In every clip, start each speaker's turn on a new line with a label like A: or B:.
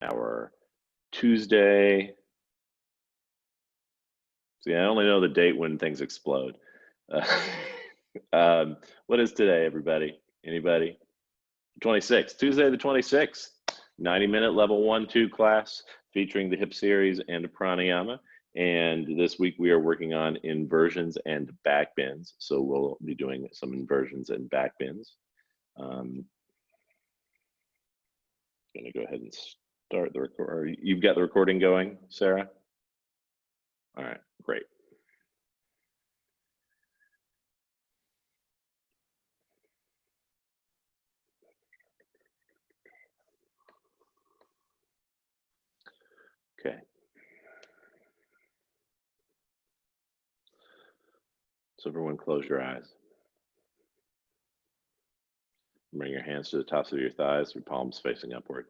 A: our Tuesday. See, I only know the date when things explode. Uh, what is today, everybody? Anybody? 26th, Tuesday the 26th, 90-minute level 1-2 class featuring the hip series and pranayama. And this week we are working on inversions and backbends. So we'll be doing some inversions and backbends. I'm going to go ahead and start the record. You've got the recording going, Sarah? All right, great. Okay. So everyone close your eyes. Bring your hands to the tops of your thighs, your palms facing upward.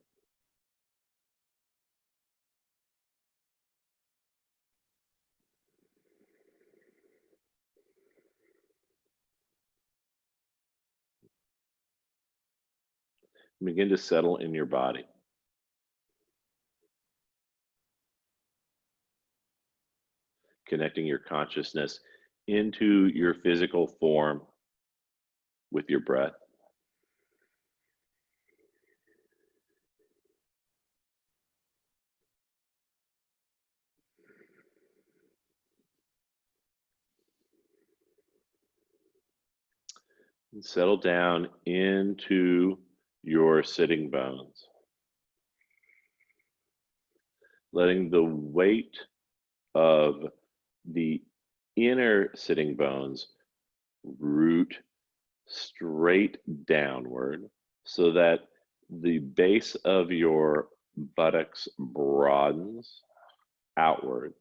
A: Begin to settle in your body. Connecting your consciousness into your physical form with your breath. And settle down into your sitting bones. Letting the weight of the inner sitting bones root straight downward so that the base of your buttocks broadens outward.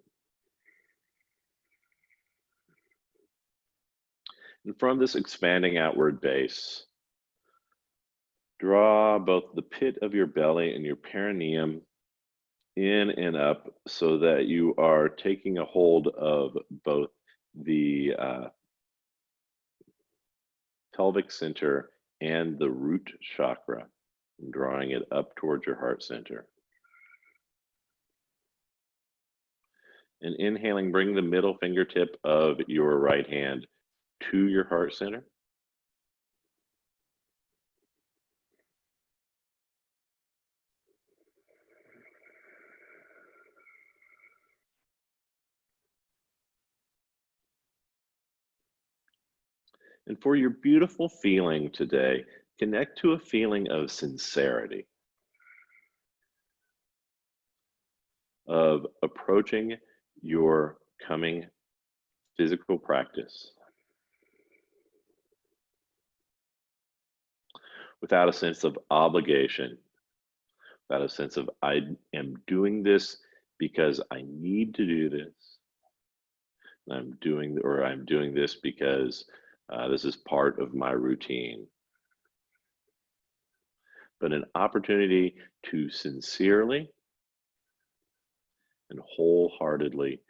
A: And from this expanding outward base, draw both the pit of your belly and your perineum in and up so that you are taking a hold of both the pelvic center and the root chakra, and drawing it up towards your heart center. And inhaling, bring the middle fingertip of your right hand to your heart center. And for your beautiful feeling today, connect to a feeling of sincerity, of approaching your coming physical practice without a sense of obligation, without a sense of I am doing this because I need to do this. I'm doing this because this is part of my routine. But an opportunity to sincerely and wholeheartedly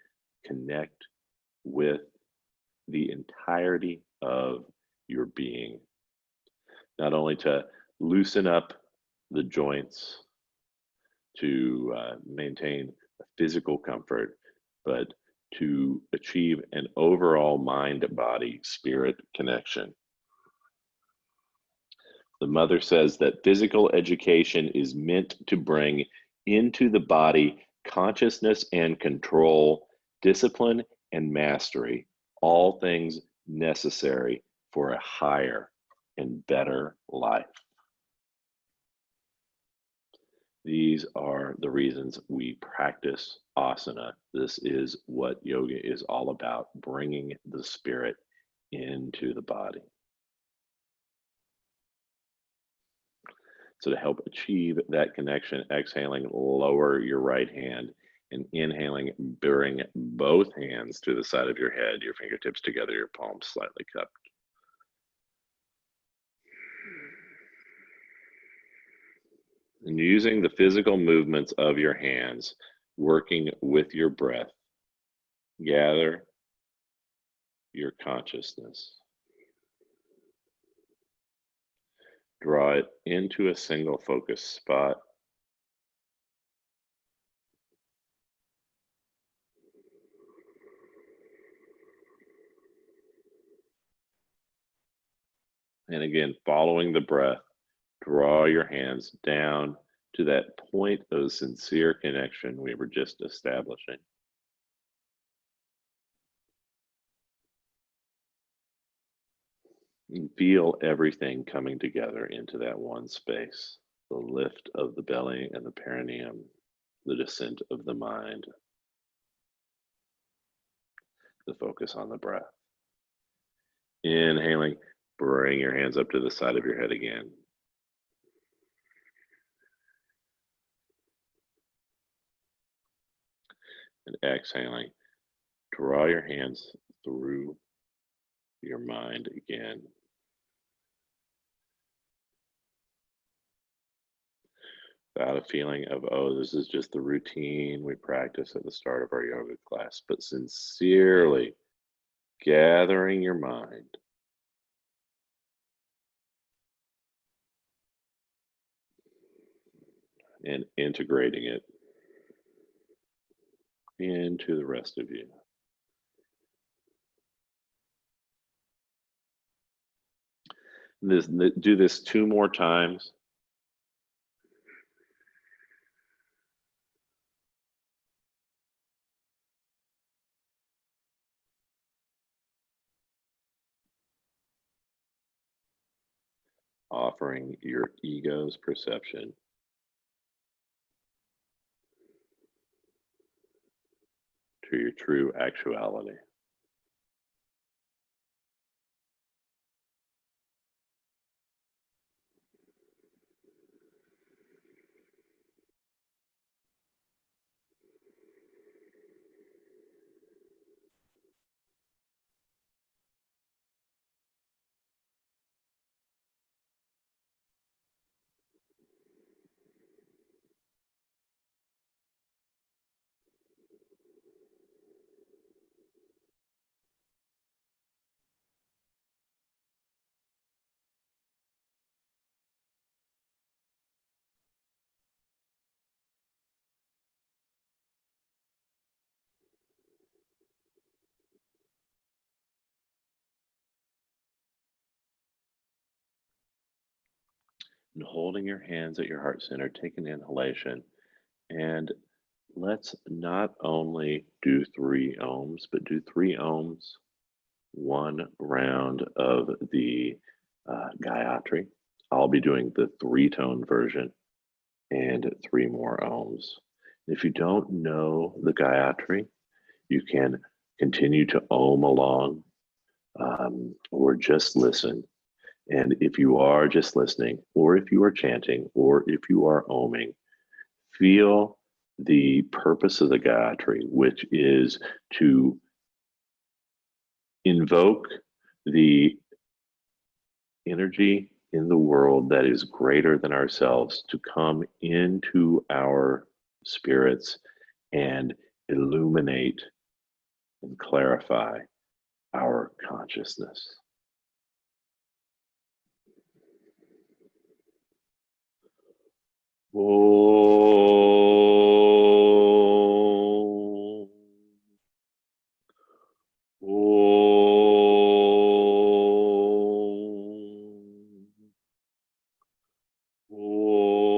A: connect with the entirety of your being. Not only to loosen up the joints, to maintain physical comfort, but to achieve an overall mind-body-spirit connection. The mother says that physical education is meant to bring into the body consciousness and control, discipline and mastery, all things necessary for a higher and better life. These are the reasons we practice asana. This is what yoga is all about, bringing the spirit into the body. So to help achieve that connection, exhaling, lower your right hand, and inhaling, bring both hands to the side of your head, your fingertips together, your palms slightly cupped. And using the physical movements of your hands, working with your breath, gather your consciousness. Draw it into a single focus spot And again, following the breath, draw your hands down to that point of sincere connection we were just establishing. And feel everything coming together into that one space. The lift of the belly and the perineum, the descent of the mind, the focus on the breath. Inhaling, bring your hands up to the side of your head again. And exhaling, draw your hands through your mind again. Without a feeling of, oh, this is just the routine we practice at the start of our yoga class, but sincerely gathering your mind and integrating it into the rest of you. Do this 2 more times. Offering your ego's perception to your true actuality. And holding your hands at your heart center, take an inhalation. And let's not only do 3 ohms, but do 3 ohms, 1 round of the Gayatri. I'll be doing the 3-tone version and 3 more ohms. If you don't know the Gayatri, you can continue to ohm along or just listen. And if you are just listening, or if you are chanting, or if you are ohming, feel the purpose of the Gayatri, which is to invoke the energy in the world that is greater than ourselves to come into our spirits and illuminate and clarify our consciousness. Om. Om. Om.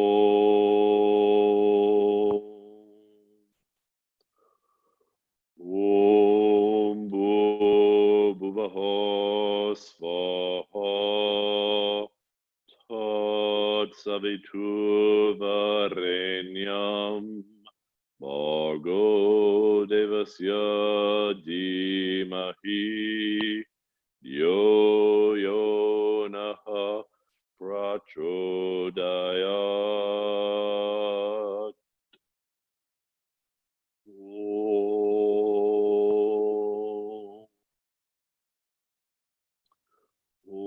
A: Om Bhuvah Svaha Tat Savituvarenyam Bhargo Devasya Dhimahi Yo Yo Naha Prachodayat. Om. Om. Om.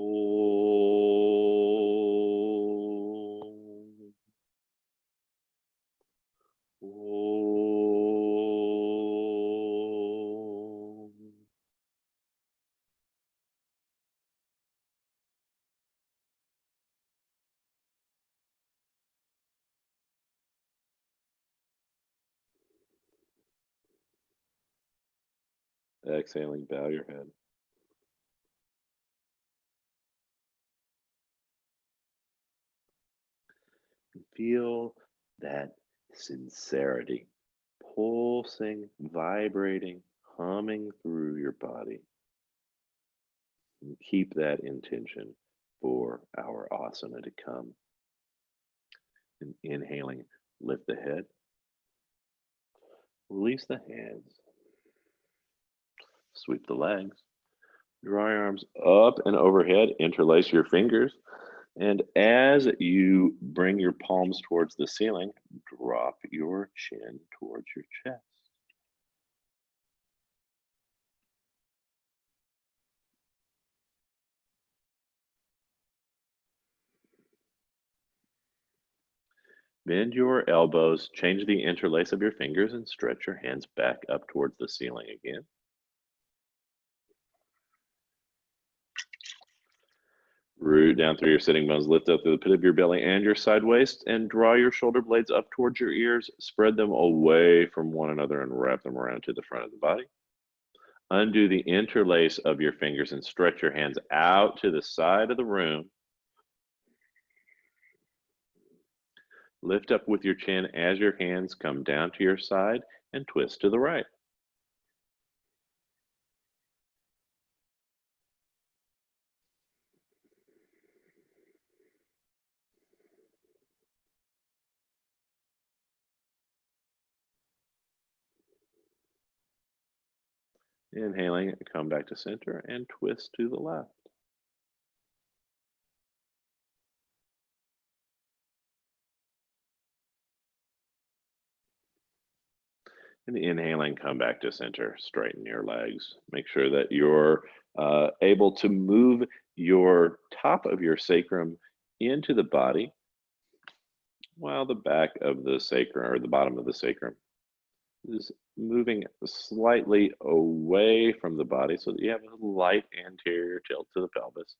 A: Exhaling, bow your head. Feel that sincerity pulsing, vibrating, humming through your body. And keep that intention for our asana to come. And inhaling, lift the head, release the hands, sweep the legs, draw your arms up and overhead, interlace your fingers. And as you bring your palms towards the ceiling, drop your chin towards your chest. Bend your elbows, change the interlace of your fingers, and stretch your hands back up towards the ceiling again. Root down through your sitting bones, lift up through the pit of your belly and your side waist, and draw your shoulder blades up towards your ears. Spread them away from one another and wrap them around to the front of the body. Undo the interlace of your fingers and stretch your hands out to the side of the room. Lift up with your chin as your hands come down to your side and twist to the right. Inhaling, come back to center and twist to the left. And inhaling, come back to center, straighten your legs. Make sure that you're able to move your top of your sacrum into the body while the back of the sacrum or the bottom of the sacrum is moving slightly away from the body so that you have a light anterior tilt to the pelvis.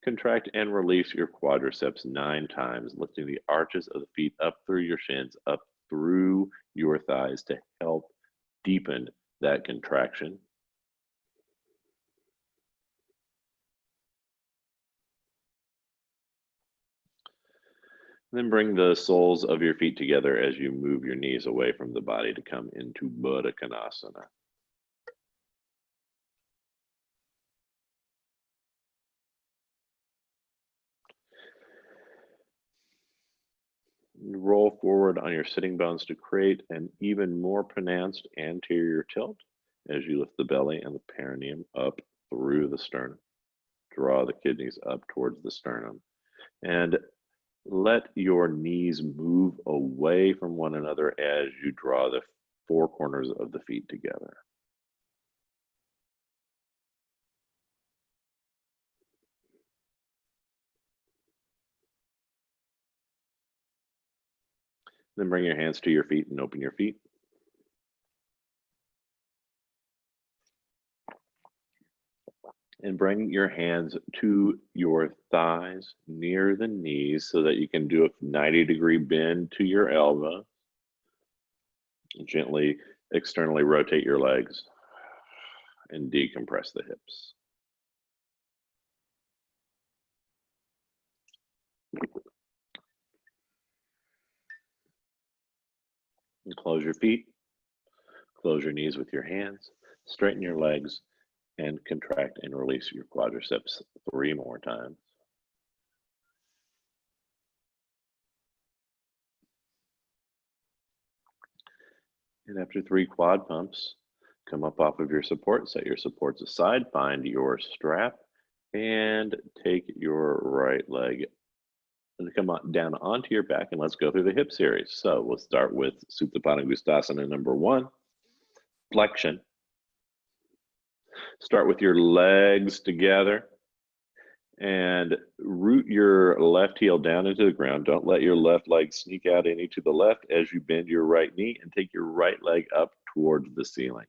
A: Contract and release your quadriceps 9 times, lifting the arches of the feet up through your shins, up through your thighs to help deepen that contraction. Then bring the soles of your feet together as you move your knees away from the body to come into Baddha Konasana. Roll forward on your sitting bones to create an even more pronounced anterior tilt as you lift the belly and the perineum up through the sternum. Draw the kidneys up towards the sternum and let your knees move away from one another as you draw the 4 corners of the feet together. Then bring your hands to your feet and open your feet. And bring your hands to your thighs near the knees so that you can do a 90-degree bend to your elbow. Gently externally rotate your legs and decompress the hips. And close your feet, close your knees with your hands, straighten your legs, and contract and release your quadriceps 3 more times. And after 3 quad pumps, come up off of your support, set your supports aside, find your strap, and take your right leg and come on down onto your back, and let's go through the hip series. So we'll start with Supta Panagustasana number 1, flexion. Start with your legs together and root your left heel down into the ground. Don't let your left leg sneak out any to the left as you bend your right knee, and take your right leg up towards the ceiling.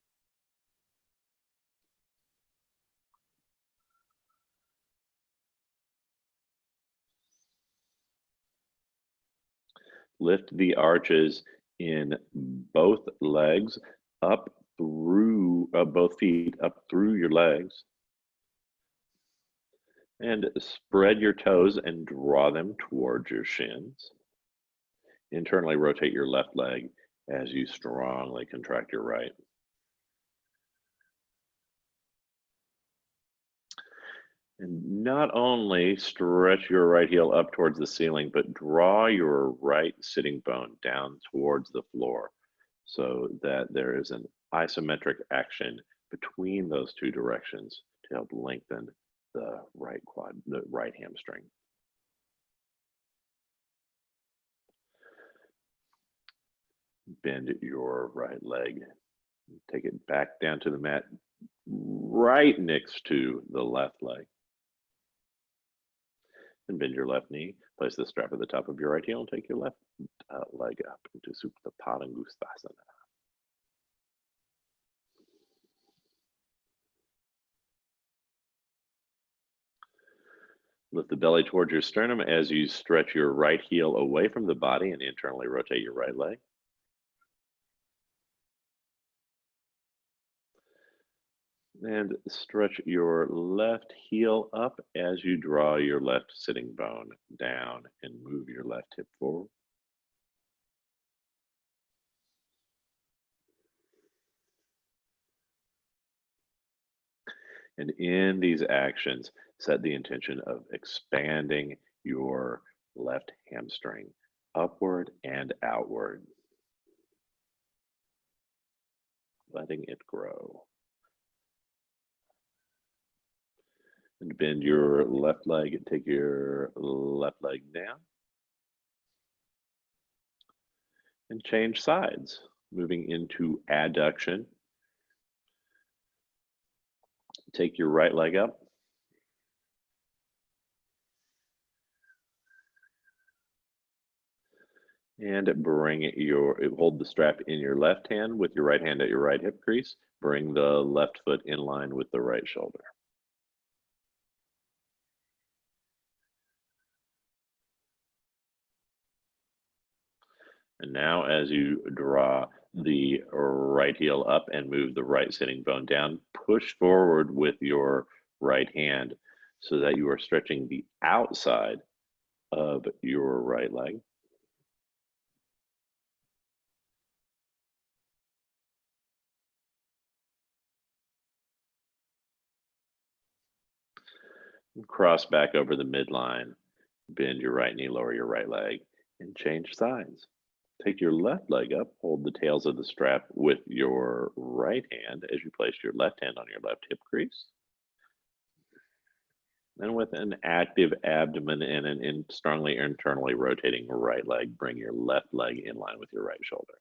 A: Lift the arches in both legs up through both feet up through your legs. And spread your toes and draw them towards your shins. Internally rotate your left leg as you strongly contract your right. And not only stretch your right heel up towards the ceiling, but draw your right sitting bone down towards the floor so that there is an isometric action between those two directions to help lengthen the right quad, the right hamstring. Bend your right leg. Take it back down to the mat right next to the left leg. And bend your left knee. Place the strap at the top of your right heel and take your left leg up into Supta Padangusthasana. Lift the belly towards your sternum as you stretch your right heel away from the body and internally rotate your right leg. And stretch your left heel up as you draw your left sitting bone down and move your left hip forward. And in these actions, set the intention of expanding your left hamstring upward and outward, letting it grow. And bend your left leg and take your left leg down. And change sides, moving into adduction. Take your right leg up. And hold the strap in your left hand with your right hand at your right hip crease. Bring the left foot in line with the right shoulder. And now as you draw the right heel up and move the right sitting bone down, push forward with your right hand so that you are stretching the outside of your right leg. Cross back over the midline, bend your right knee, lower your right leg, and change sides. Take your left leg up, hold the tails of the strap with your right hand as you place your left hand on your left hip crease. And with an active abdomen and an strongly internally rotating right leg, bring your left leg in line with your right shoulder.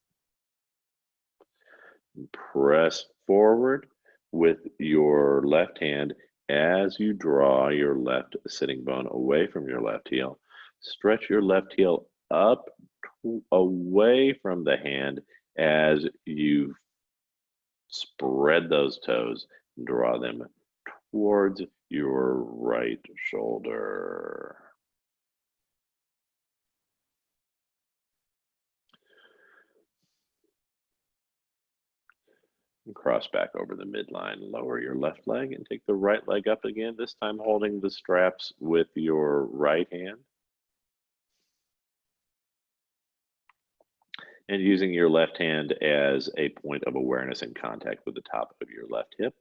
A: Press forward with your left hand as you draw your left sitting bone away from your left heel. Stretch your left heel up away from the hand as you spread those toes, draw them towards your right shoulder. And cross back over the midline, lower your left leg and take the right leg up again, this time holding the straps with your right hand. And using your left hand as a point of awareness and contact with the top of your left hip.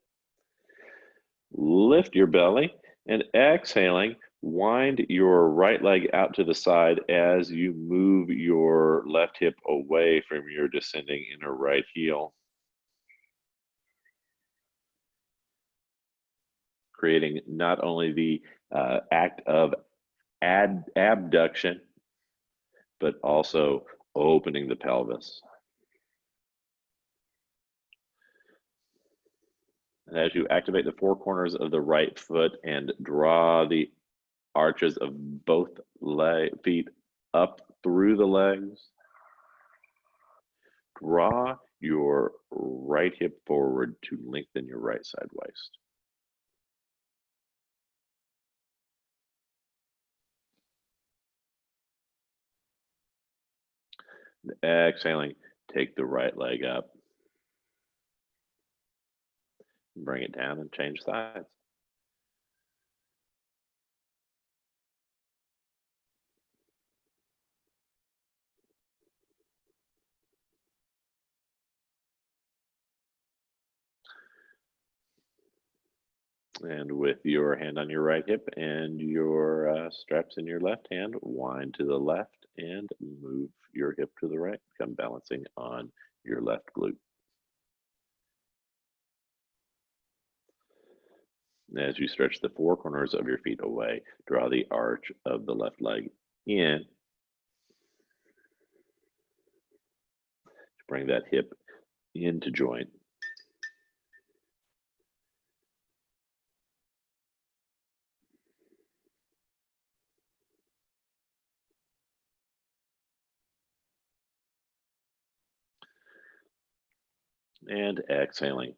A: Lift your belly and exhaling, wind your right leg out to the side as you move your left hip away from your descending inner right heel, creating not only the act of abduction, but also opening the pelvis. And as you activate the four corners of the right foot and draw the arches of both feet up through the legs, draw your right hip forward to lengthen your right side waist. Exhaling, take the right leg up, bring it down and change sides. And with your hand on your right hip and your straps in your left hand, wind to the left and move your hip to the right. Come balancing on your left glute. As you stretch the four corners of your feet away, draw the arch of the left leg in. Bring that hip into joint. And exhaling,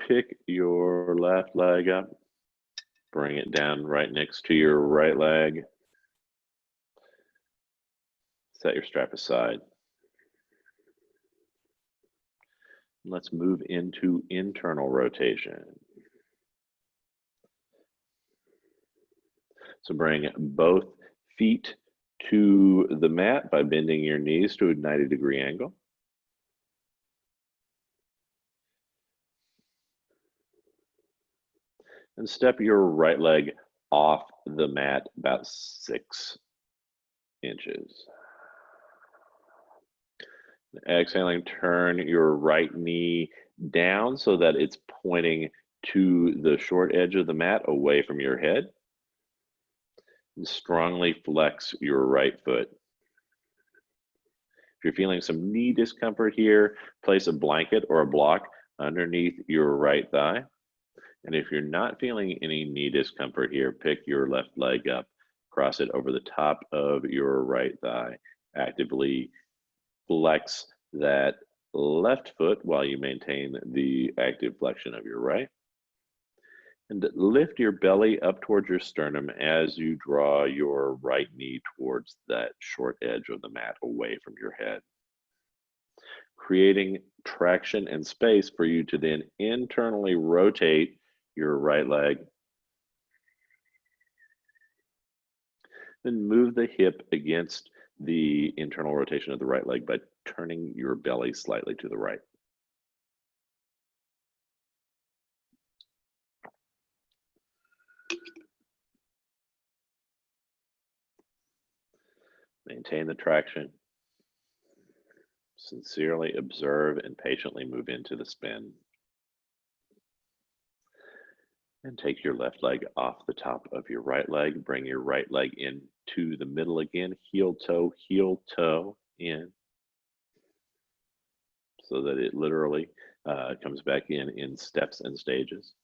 A: pick your left leg up, bring it down right next to your right leg. Set your strap aside. Let's move into internal rotation. So bring both feet to the mat by bending your knees to a 90-degree angle. And step your right leg off the mat about 6 inches. Exhaling, turn your right knee down so that it's pointing to the short edge of the mat away from your head. And strongly flex your right foot. If you're feeling some knee discomfort here, place a blanket or a block underneath your right thigh. And if you're not feeling any knee discomfort here, pick your left leg up, cross it over the top of your right thigh. Actively flex that left foot while you maintain the active flexion of your right. And lift your belly up towards your sternum as you draw your right knee towards that short edge of the mat away from your head. Creating traction and space for you to then internally rotate your right leg. Then move the hip against the internal rotation of the right leg by turning your belly slightly to the right. Maintain the traction. Sincerely observe and patiently move into the spin. And take your left leg off the top of your right leg. Bring your right leg into the middle again. Heel toe in. So that it literally comes back in steps and stages.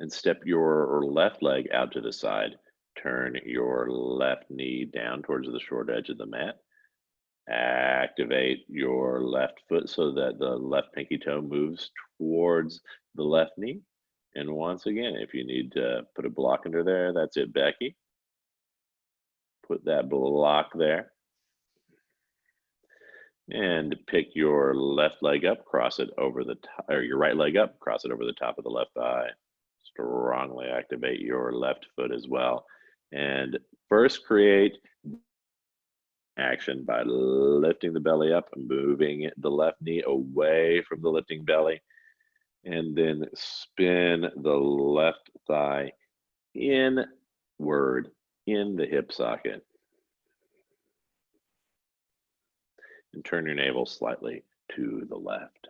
A: And step your left leg out to the side. Turn your left knee down towards the short edge of the mat. Activate your left foot so that the left pinky toe moves towards the left knee. And once again, if you need to put a block under there, that's it, Becky. Put that block there. And pick your left leg up, cross it over the top, or your right leg up, cross it over the top of the left thigh. Strongly activate your left foot as well. And first create action by lifting the belly up and moving the left knee away from the lifting belly. And then spin the left thigh inward in the hip socket. And turn your navel slightly to the left.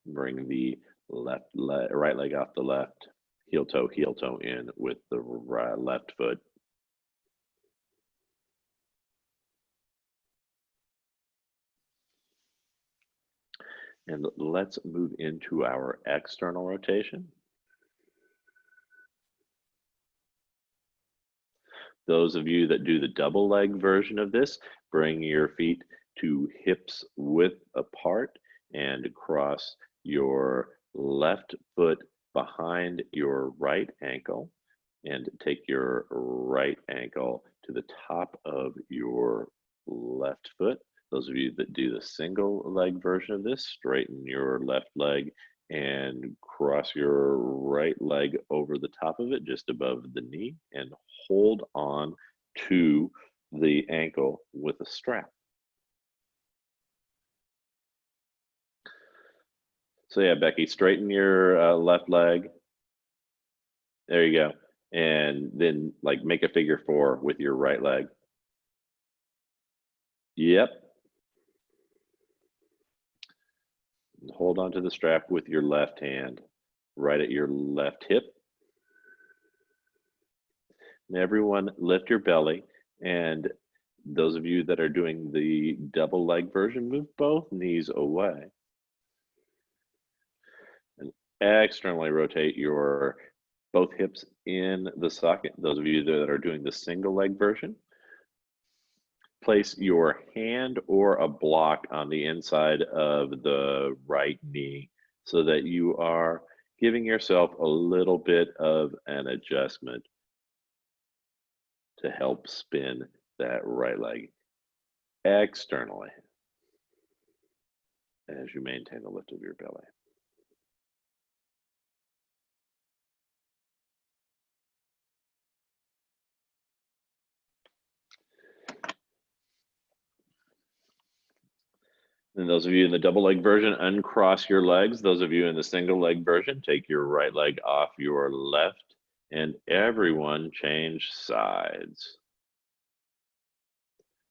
A: Bring the right leg off the left, heel toe in with the left foot. And let's move into our external rotation. Those of you that do the double leg version of this, bring your feet to hips width apart and cross your left foot behind your right ankle and take your right ankle to the top of your left foot. Those of you that do the single leg version of this, straighten your left leg and cross your right leg over the top of it, just above the knee, and hold on to the ankle with a strap. So yeah, Becky, straighten your left leg. There you go. And then like make a figure 4 with your right leg. Yep. Hold on to the strap with your left hand, right at your left hip. And everyone lift your belly. And those of you that are doing the double leg version, move both knees away. And externally rotate your both hips in the socket. Those of you that are doing the single leg version, place your hand or a block on the inside of the right knee so that you are giving yourself a little bit of an adjustment to help spin that right leg externally as you maintain the lift of your belly. And those of you in the double leg version, uncross your legs. Those of you in the single leg version, take your right leg off your left, and everyone change sides.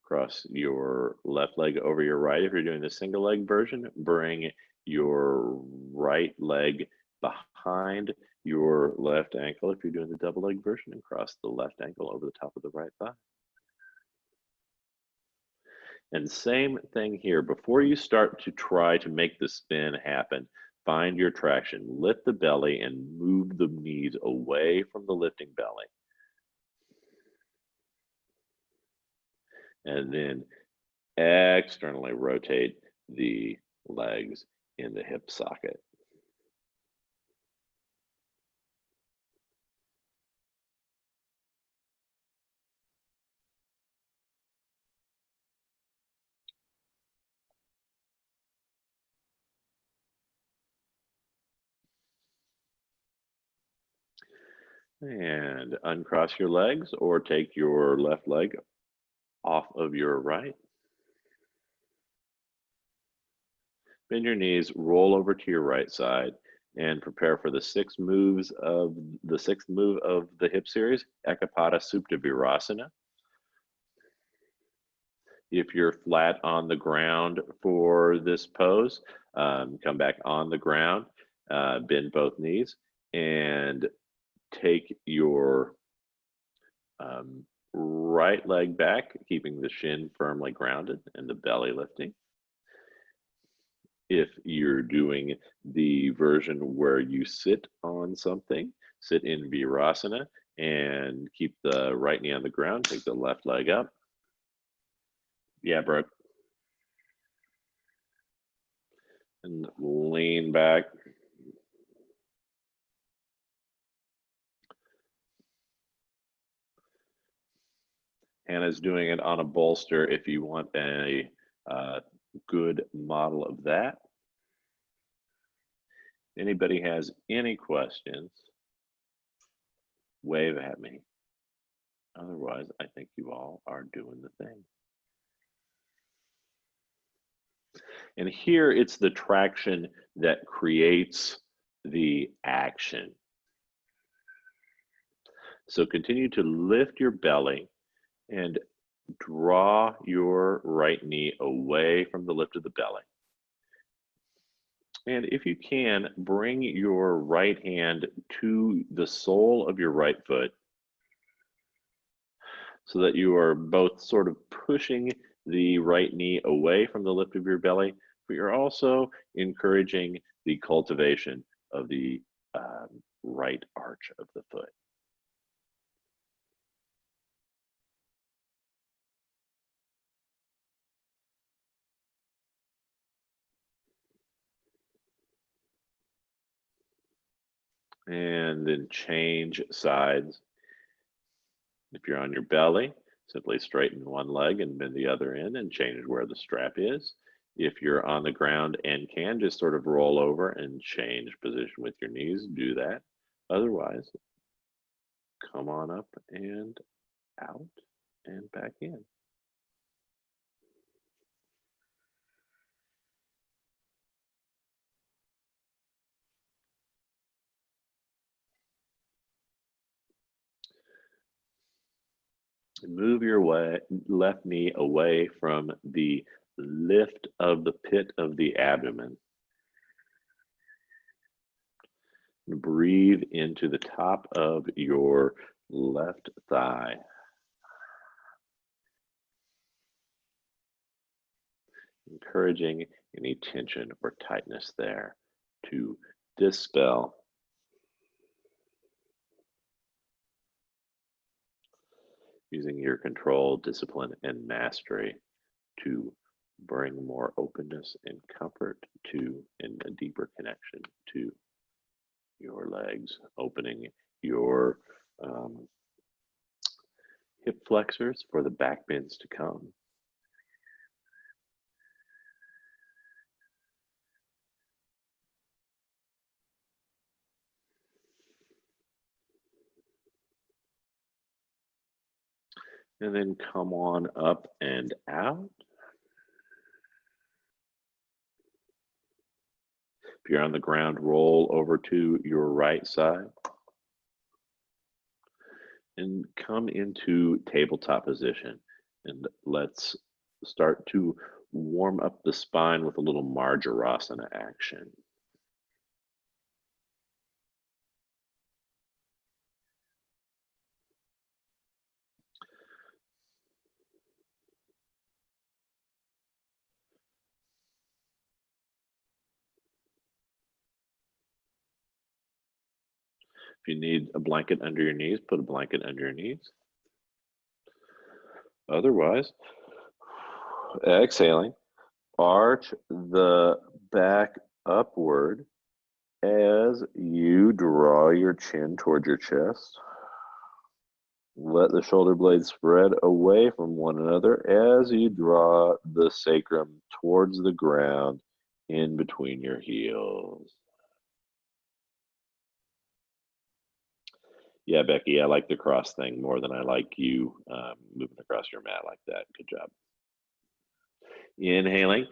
A: Cross your left leg over your right. If you're doing the single leg version, bring your right leg behind your left ankle. If you're doing the double leg version, and cross the left ankle over the top of the right thigh. And same thing here. Before you start to try to make the spin happen, find your traction. Lift the belly and move the knees away from the lifting belly. And then externally rotate the legs in the hip socket. And uncross your legs or take your left leg off of your right. Bend your knees, roll over to your right side, and prepare for the sixth move of the hip series, Ekapada Supta Virasana. If you're flat on the ground for this pose, come back on the ground, bend both knees, and take your right leg back, keeping the shin firmly grounded and the belly lifting. If you're doing the version where you sit on something, sit in Virasana and keep the right knee on the ground, take the left leg up. Yeah, Brooke. And lean back. Hannah's doing it on a bolster if you want a good model of that. Anybody has any questions, wave at me. Otherwise, I think you all are doing the thing. And here it's the traction that creates the action. So continue to lift your belly and draw your right knee away from the lift of the belly. And if you can, bring your right hand to the sole of your right foot so that you are both sort of pushing the right knee away from the lift of your belly, but you're also encouraging the cultivation of the right arch of the foot. And then change sides. If you're on your belly, simply straighten one leg and bend the other in and change where the strap is. If you're on the ground and can just sort of roll over and change position with your knees, do that. Otherwise, come on up and out and back in. Move your left knee away from the lift of the pit of the abdomen. Breathe into the top of your left thigh. Encouraging any tension or tightness there to dispel. Using your control, discipline, and mastery to bring more openness and comfort to and a deeper connection to your legs, opening your hip flexors for the back bends to come. And then come on up and out. If you're on the ground, roll over to your right side and come into tabletop position. And let's start to warm up the spine with a little Marjarasana action. If you need a blanket under your knees, put a blanket under your knees. Otherwise, exhaling, arch the back upward as you draw your chin towards your chest. Let the shoulder blades spread away from one another as you draw the sacrum towards the ground in between your heels. Yeah, Becky, I like the cross thing more than I like you moving across your mat like that. Good job. Inhaling,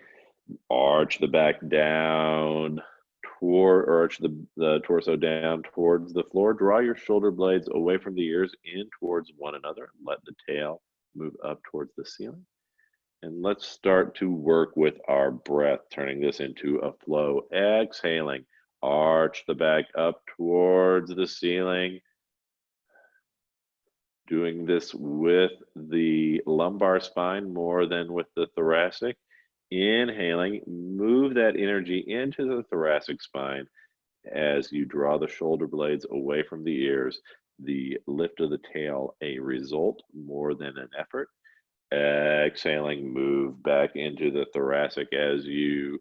A: arch the back down toward, or arch the torso down towards the floor. Draw your shoulder blades away from the ears in towards one another. Let the tail move up towards the ceiling. And let's start to work with our breath, turning this into a flow. Exhaling, arch the back up towards the ceiling. Doing this with the lumbar spine more than with the thoracic. Inhaling, move that energy into the thoracic spine as you draw the shoulder blades away from the ears. The lift of the tail, a result more than an effort. Exhaling, move back into the thoracic as into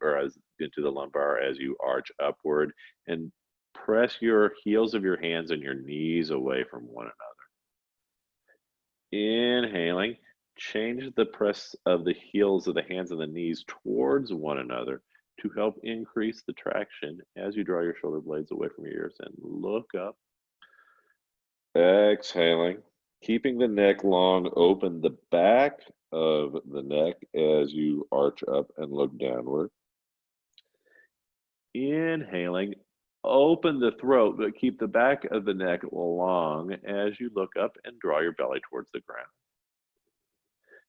A: the lumbar as you arch upward, and press your heels of your hands and your knees away from one another. Inhaling, change the press of the heels of the hands and the knees towards one another to help increase the traction as you draw your shoulder blades away from your ears and look up. Exhaling, keeping the neck long, open the back of the neck as you arch up and look downward. Inhaling, open the throat, but keep the back of the neck long as you look up and draw your belly towards the ground.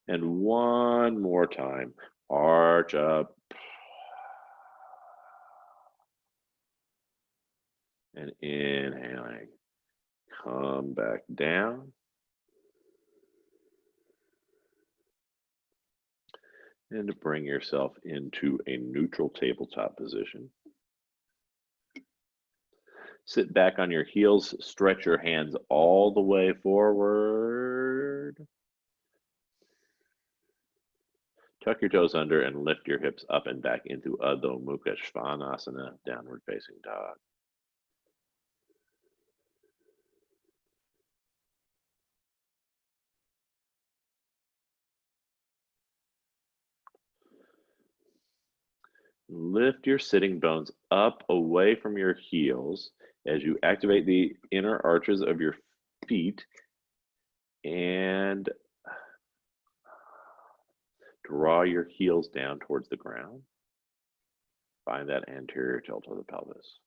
A: And one more time, arch up. And inhaling, come back down. And bring yourself into a neutral tabletop position. Sit back on your heels, stretch your hands all the way forward. Tuck your toes under and lift your hips up and back into Adho Mukha Svanasana, downward facing dog. Lift your sitting bones up away from your heels as you activate the inner arches of your feet and draw your heels down towards the ground. Find that anterior tilt of the pelvis.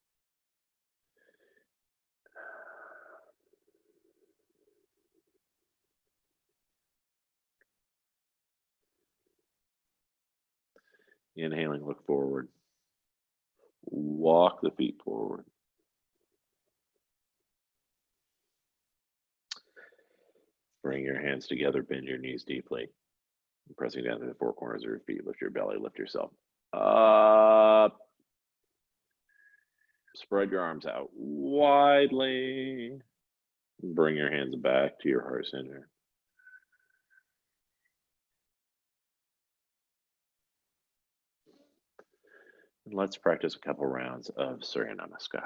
A: Inhaling, look forward. Walk the feet forward. Bring your hands together, bend your knees deeply. Pressing down to the four corners of your feet, lift your belly, lift yourself up. Spread your arms out widely. Bring your hands back to your heart center. And let's practice a couple rounds of Surya Namaskar.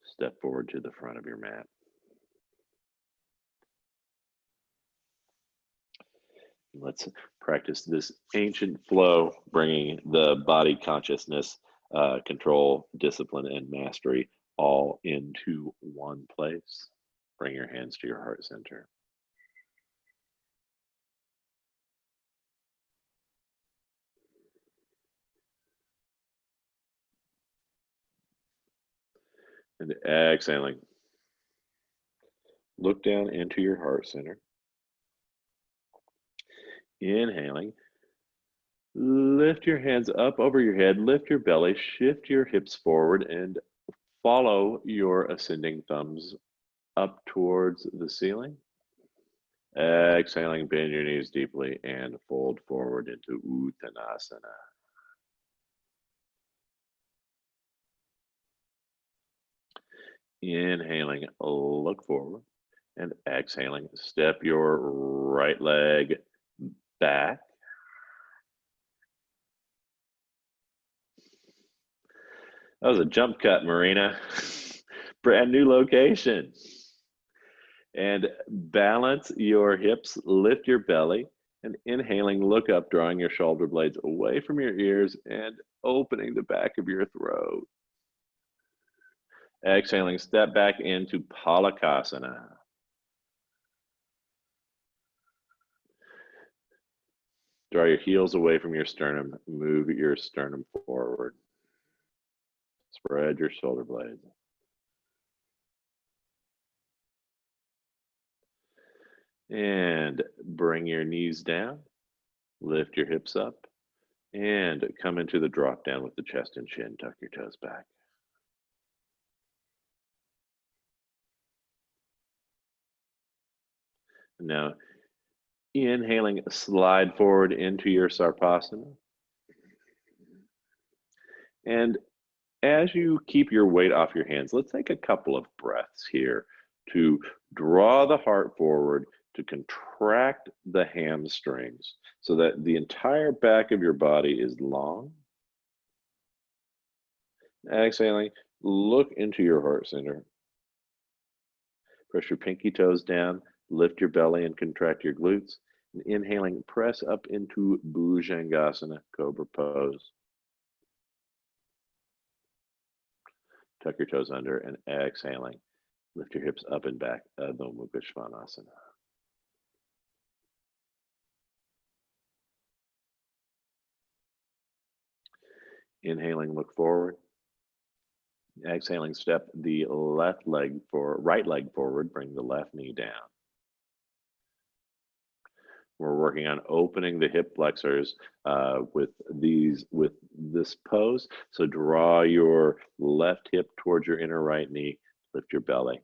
A: Step forward to the front of your mat. Let's practice this ancient flow, bringing the body consciousness, control, discipline, and mastery all into one place. Bring your hands to your heart center. And exhaling. Look down into your heart center. Inhaling. Lift your hands up over your head, lift your belly, shift your hips forward, and follow your ascending thumbs up towards the ceiling. Exhaling, bend your knees deeply and fold forward into Uttanasana. Inhaling, look forward, and exhaling, step your right leg back. That was a jump cut, Marina. Brand new location. And balance your hips, lift your belly, and inhaling, look up, drawing your shoulder blades away from your ears and opening the back of your throat. Exhaling, step back into Palakasana. Draw your heels away from your sternum, move your sternum forward. Spread your shoulder blades. And bring your knees down, lift your hips up, and come into the drop down with the chest and chin. Tuck your toes back. Now, inhaling, slide forward into your Sarpasana. And as you keep your weight off your hands, let's take a couple of breaths here to draw the heart forward, to contract the hamstrings so that the entire back of your body is long. Exhaling, look into your heart center. Press your pinky toes down, lift your belly and contract your glutes. And inhaling, press up into Bhujangasana, Cobra pose. Tuck your toes under and exhaling, lift your hips up and back, Adho Mukha Svanasana. Inhaling, look forward. Exhaling, step the right leg forward, bring the left knee down. We're working on opening the hip flexors with this pose. So draw your left hip towards your inner right knee, lift your belly,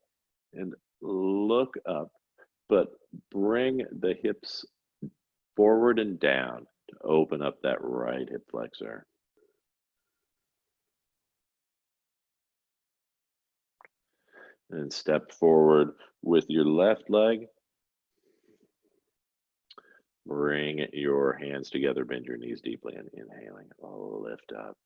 A: and look up, but bring the hips forward and down to open up that right hip flexor. And step forward with your left leg. Bring your hands together, bend your knees deeply, and inhaling, lift up.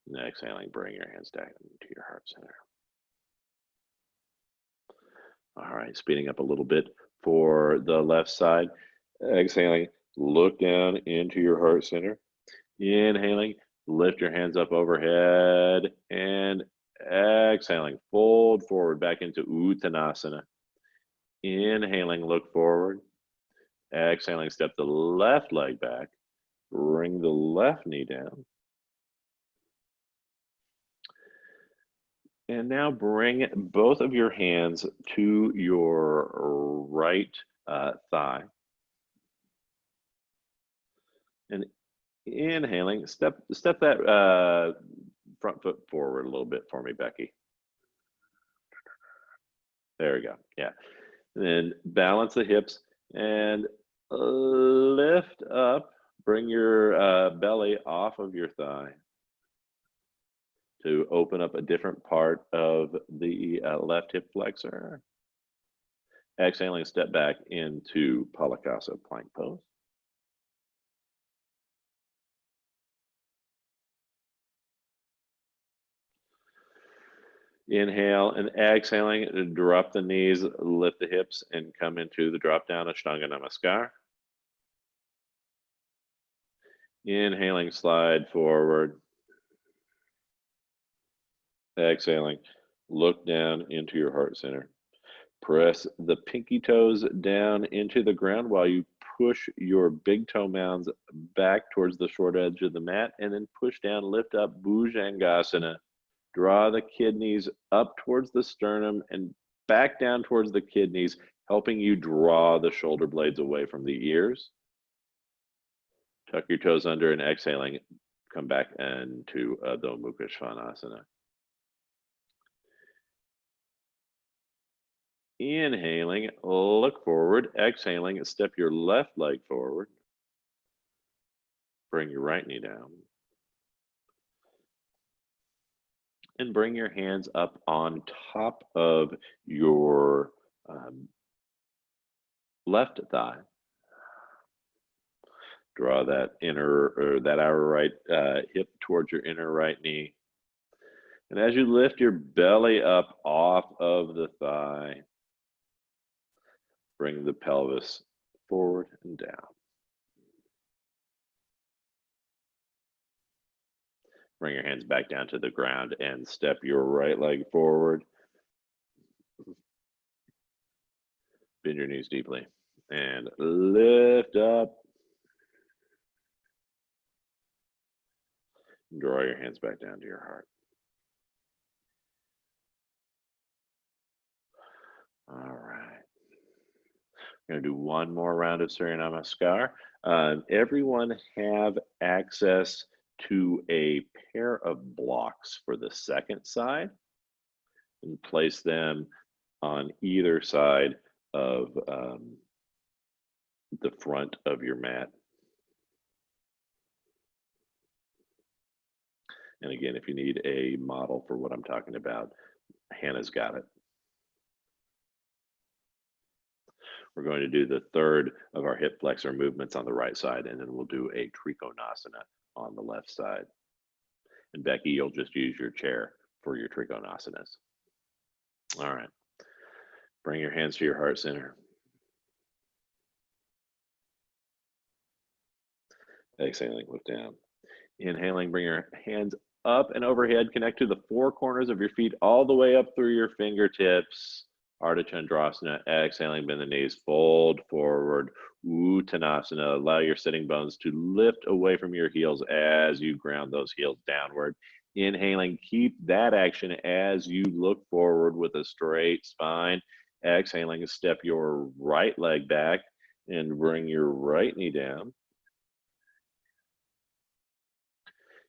A: And exhaling, bring your hands down to your heart center. All right, speeding up a little bit for the left side. Exhaling, look down into your heart center. Inhaling, lift your hands up overhead, and exhaling, fold forward back into Uttanasana. Inhaling, look forward. Exhaling, step the left leg back. Bring the left knee down. And now bring both of your hands to your right thigh. And inhaling, step that front foot forward a little bit for me, Becky. There we go. Yeah. And then balance the hips and lift up. Bring your belly off of your thigh to open up a different part of the left hip flexor. Exhaling, step back into Palakasa plank pose. Inhale and exhaling, drop the knees, lift the hips, and come into the drop down Ashtanga Namaskar. Inhaling, slide forward. Exhaling, look down into your heart center. Press the pinky toes down into the ground while you push your big toe mounds back towards the short edge of the mat, and then push down, lift up, Bhujangasana. Draw the kidneys up towards the sternum and back down towards the kidneys, helping you draw the shoulder blades away from the ears. Tuck your toes under and exhaling, come back into Adho Mukha Svanasana. Inhaling, look forward. Exhaling, step your left leg forward. Bring your right knee down. And bring your hands up on top of your left thigh. Draw that outer right hip towards your inner right knee. And as you lift your belly up off of the thigh, bring the pelvis forward and down. Bring your hands back down to the ground and step your right leg forward. Bend your knees deeply and lift up. Draw your hands back down to your heart. All right. We're going to do one more round of Surya Namaskar. Everyone have access to a pair of blocks for the second side and place them on either side of the front of your mat. And again, if you need a model for what I'm talking about, Hannah's got it. We're going to do the third of our hip flexor movements on the right side, and then we'll do a Trikonasana on the left side. And Becky, you'll just use your chair for your Trikonasanas. All right. Bring your hands to your heart center. Exhaling, look down. Inhaling, bring your hands up and overhead. Connect to the four corners of your feet all the way up through your fingertips. Ardha Chandrasana. Exhaling, bend the knees, fold forward. Uttanasana. Allow your sitting bones to lift away from your heels as you ground those heels downward. Inhaling, keep that action as you look forward with a straight spine. Exhaling, step your right leg back and bring your right knee down.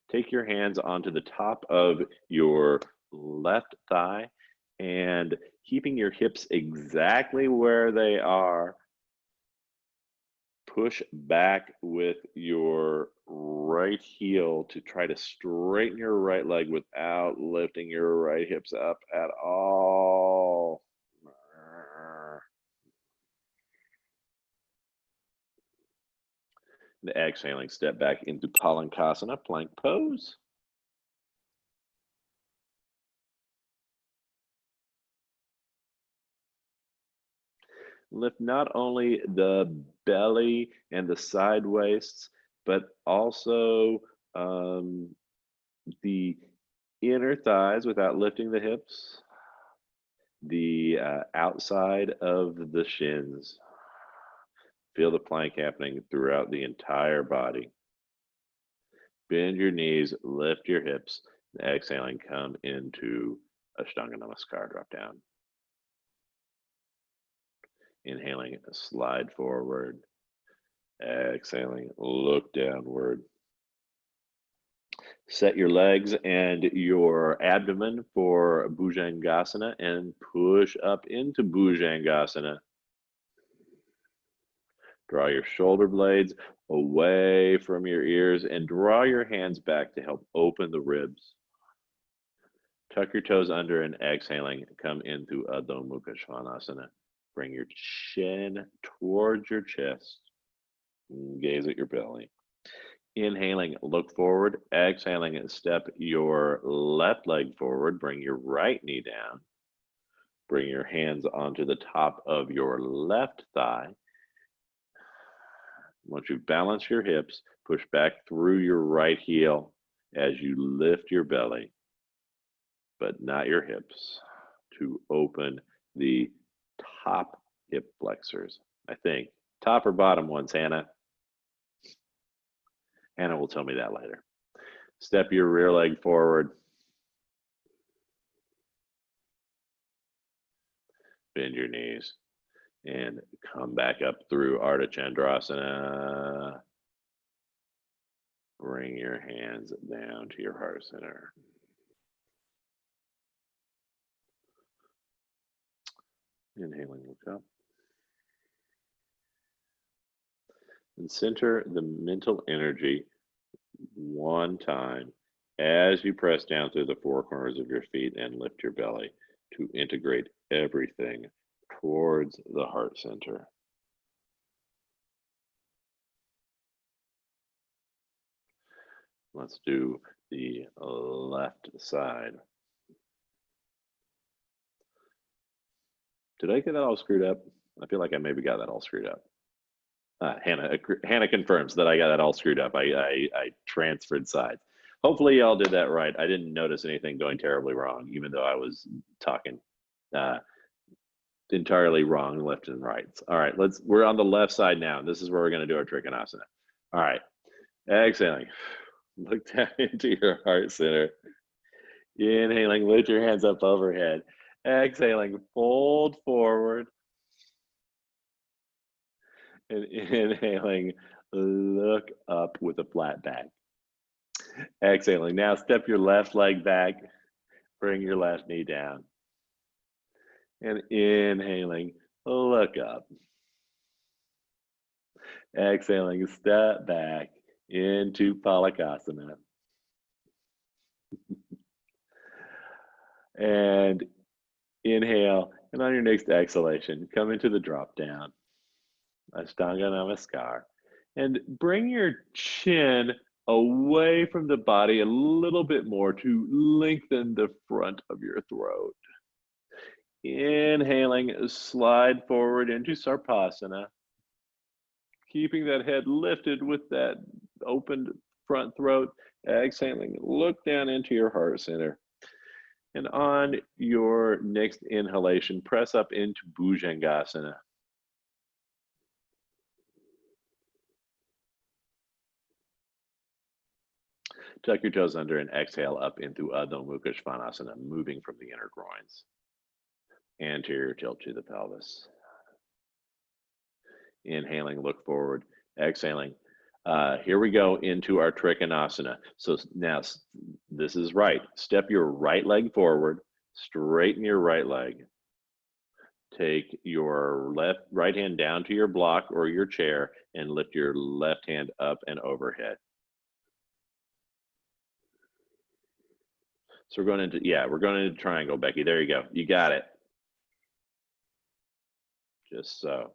A: Take your hands onto the top of your left thigh and keeping your hips exactly where they are, push back with your right heel to try to straighten your right leg without lifting your right hips up at all. And exhaling, step back into Palankasana, plank pose. Lift not only the belly and the side waists, but also um, the inner thighs without lifting the hips, the outside of the shins. Feel the plank happening throughout the entire body. Bend your knees, lift your hips, exhaling, come into Ashtanga Namaskar, drop down. Inhaling, slide forward. Exhaling, look downward. Set your legs and your abdomen for Bhujangasana and push up into Bhujangasana. Draw your shoulder blades away from your ears and draw your hands back to help open the ribs. Tuck your toes under and exhaling, come into Adho Mukha Svanasana. Bring your chin towards your chest. Gaze at your belly. Inhaling, look forward. Exhaling, step your left leg forward. Bring your right knee down. Bring your hands onto the top of your left thigh. Once you balance your hips, push back through your right heel as you lift your belly, but not your hips, to open the top hip flexors. I think. Top or bottom ones, Hannah? Hannah will tell me that later. Step your rear leg forward. Bend your knees and come back up through Ardha Chandrasana. Bring your hands down to your heart center. Inhaling, look up. And center the mental energy one time as you press down through the four corners of your feet and lift your belly to integrate everything towards the heart center. Let's do the left side. Did I get that all screwed up? I feel like I maybe got that all screwed up. Hannah confirms that I got that all screwed up. I transferred sides. Hopefully y'all did that right. I didn't notice anything going terribly wrong, even though I was talking entirely wrong left and right. All right, we're on the left side now. This is where we're going to do our Trikonasana. All right, exhaling. Look down into your heart center. Inhaling, lift your hands up overhead. Exhaling, fold forward. And inhaling, look up with a flat back. Exhaling. Now step your left leg back. Bring your left knee down. And inhaling, look up. Exhaling, step back into Palakasana. And inhale, and on your next exhalation, come into the drop down. Ashtanga Namaskar. And bring your chin away from the body a little bit more to lengthen the front of your throat. Inhaling, slide forward into Sarpasana. Keeping that head lifted with that opened front throat. Exhaling, look down into your heart center. And on your next inhalation, press up into Bhujangasana. Tuck your toes under and exhale up into Adho Mukha Svanasana, moving from the inner groins. Anterior tilt to the pelvis. Inhaling, look forward. Exhaling. Here we go into our Trikonasana. So now this is right. Step your right leg forward, straighten your right leg. Take your right hand down to your block or your chair and lift your left hand up and overhead. So we're going into triangle, Becky. There you go. You got it. Just so.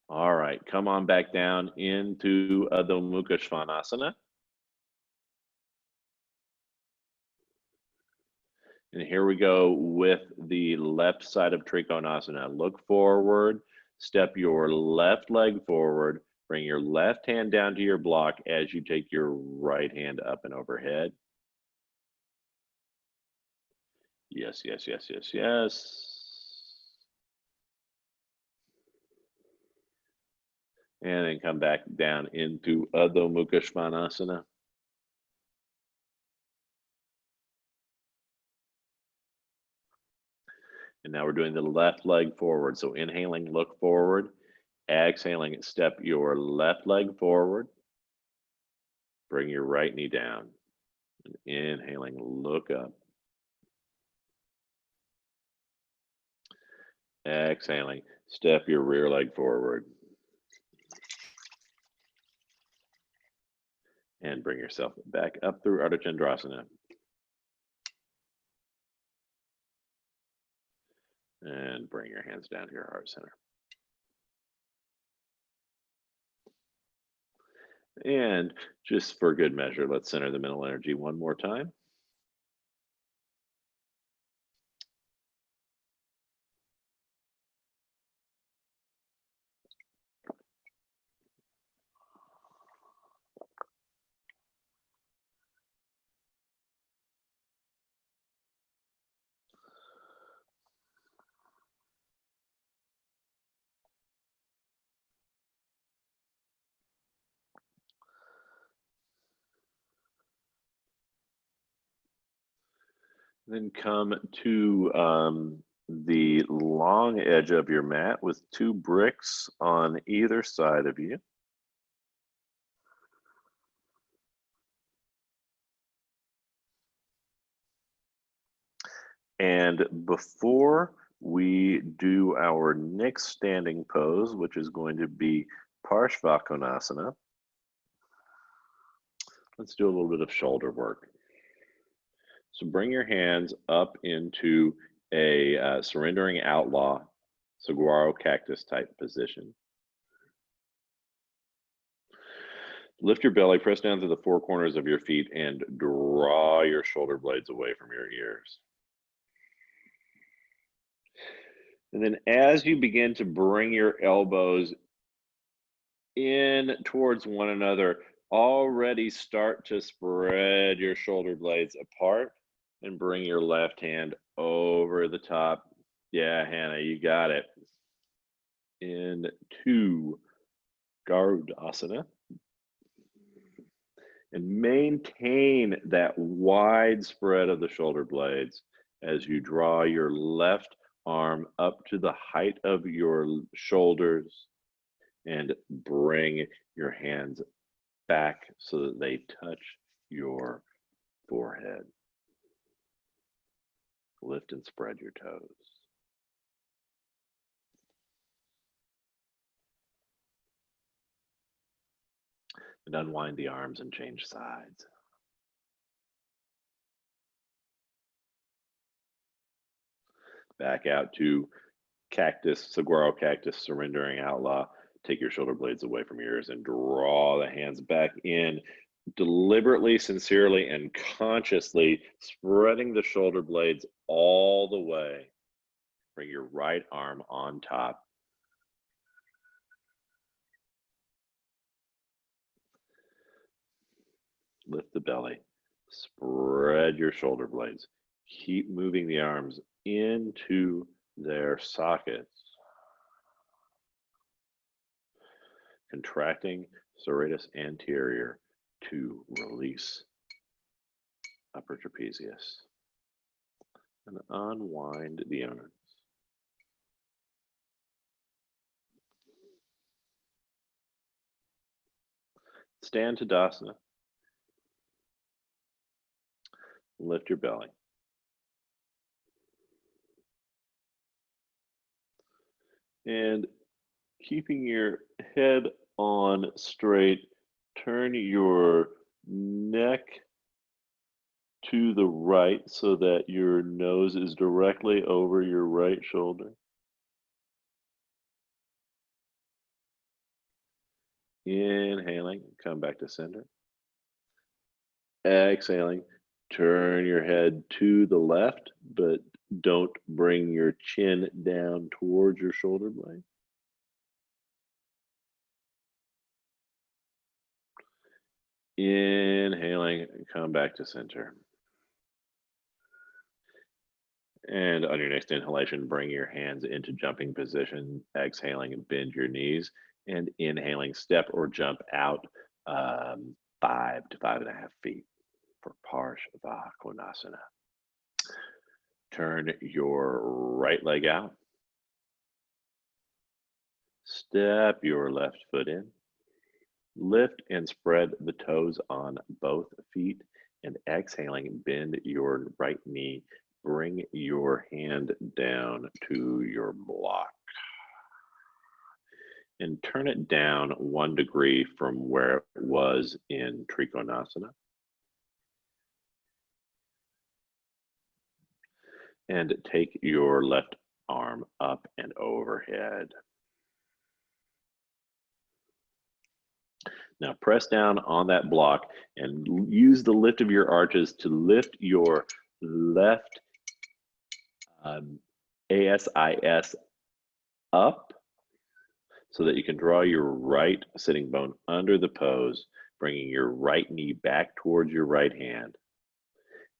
A: All right, come on back down into Adho Mukha Svanasana. And here we go with the left side of Trikonasana. Look forward, step your left leg forward, bring your left hand down to your block as you take your right hand up and overhead. Yes, yes, yes, yes, yes. And then come back down into Adho Mukha Svanasana. And now we're doing the left leg forward. So inhaling, look forward. Exhaling, step your left leg forward. Bring your right knee down. And inhaling, look up. Exhaling, step your rear leg forward. And bring yourself back up through Ardha Chandrasana. And bring your hands down to your heart center. And just for good measure, let's center the mental energy one more time. Then come to the long edge of your mat with 2 bricks on either side of you. And before we do our next standing pose, which is going to be Parshvakonasana, let's do a little bit of shoulder work. So bring your hands up into a surrendering outlaw, saguaro cactus type position. Lift your belly, press down to the 4 corners of your feet, and draw your shoulder blades away from your ears. And then as you begin to bring your elbows in towards one another, already start to spread your shoulder blades apart and bring your left hand over the top. Yeah, Hannah, you got it. Into Garudasana. And maintain that wide spread of the shoulder blades as you draw your left arm up to the height of your shoulders and bring your hands back so that they touch your forehead. Lift and spread your toes. And unwind the arms and change sides. Back out to cactus, saguaro cactus, surrendering outlaw. Take your shoulder blades away from your ears and draw the hands back in, deliberately, sincerely, and consciously spreading the shoulder blades all the way. Bring your right arm on top. Lift the belly, spread your shoulder blades. Keep moving the arms into their sockets. Contracting serratus anterior to release upper trapezius. And unwind the arms. Stand Tadasana. Lift your belly. And keeping your head on straight, turn your neck to the right so that your nose is directly over your right shoulder. Inhaling, come back to center. Exhaling, Turn your head to the left, but don't bring your chin down towards your shoulder blade. Inhaling, come back to center. And on your next inhalation, bring your hands into jumping position. Exhaling, bend your knees. And inhaling, step or jump out 5 to 5.5 feet for Parsva Konasana. Turn your right leg out. Step your left foot in. Lift and spread the toes on both feet. And exhaling, bend your right knee. Bring your hand down to your block. And turn it down 1 degree from where it was in Trikonasana. And take your left arm up and overhead. Now press down on that block and use the lift of your arches to lift your left ASIS up so that you can draw your right sitting bone under the pose, bringing your right knee back towards your right hand.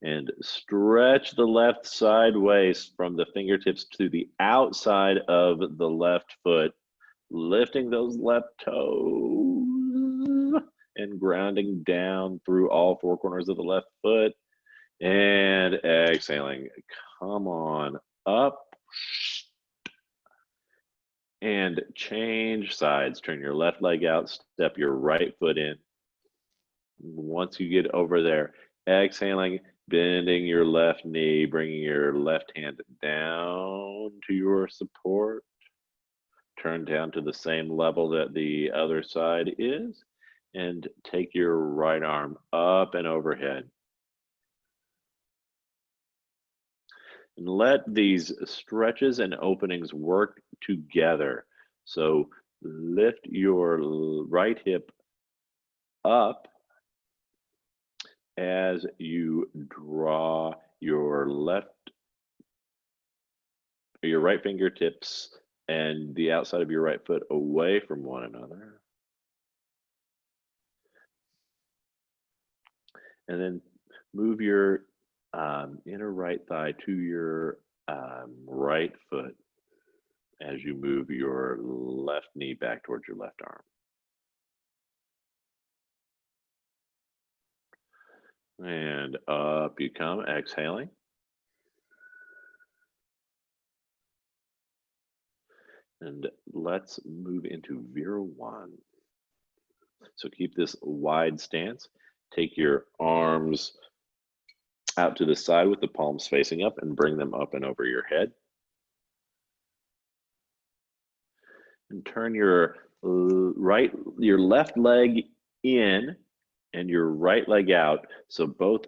A: And stretch the left sideways from the fingertips to the outside of the left foot, lifting those left toes and grounding down through all 4 corners of the left foot. And exhaling, come on up. And change sides. Turn your left leg out, step your right foot in. Once you get over there, exhaling, bending your left knee, bringing your left hand down to your support. Turn down to the same level that the other side is, and take your right arm up and overhead. And let these stretches and openings work together. So lift your right hip up as you draw your right fingertips and the outside of your right foot away from one another. And then move your inner right thigh to your right foot as you move your left knee back towards your left arm. And up you come, exhaling. And let's move into Vira 1. So keep this wide stance. Take your arms out to the side with the palms facing up and bring them up and over your head. And turn your left leg in and your right leg out. So both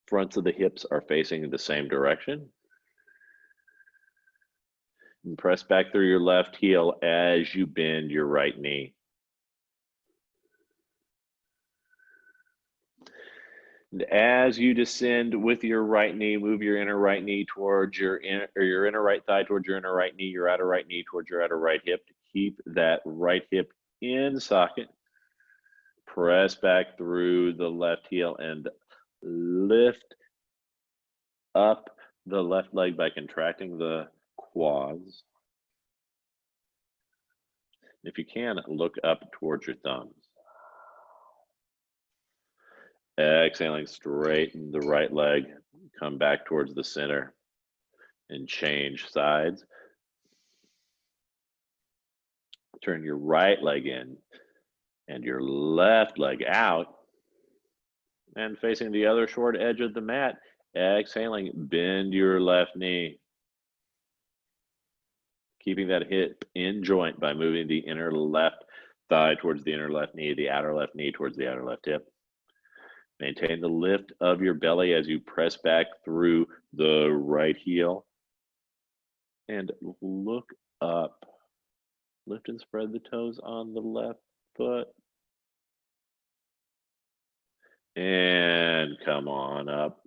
A: fronts of the hips are facing the same direction. And press back through your left heel as you bend your right knee. And as you descend with your right knee, move your inner right knee towards your inner right thigh towards your inner right knee, your outer right knee towards your outer right hip. Keep that right hip in socket. Press back through the left heel and lift up the left leg by contracting the quads. If you can, look up towards your thumbs. Exhaling, straighten the right leg, come back towards the center and change sides. Turn your right leg in and your left leg out and facing the other short edge of the mat. Exhaling, bend your left knee. Keeping that hip in joint by moving the inner left thigh towards the inner left knee, the outer left knee towards the outer left hip. Maintain the lift of your belly as you press back through the right heel. And look up. Lift and spread the toes on the left foot. And come on up.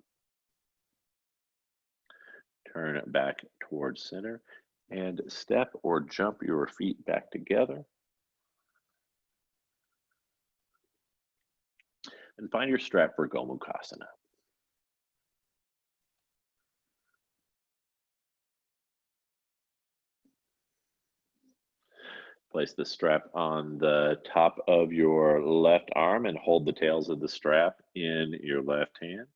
A: Turn it back towards center and step or jump your feet back together. And find your strap for Gomukhasana. Place the strap on the top of your left arm and hold the tails of the strap in your left hand.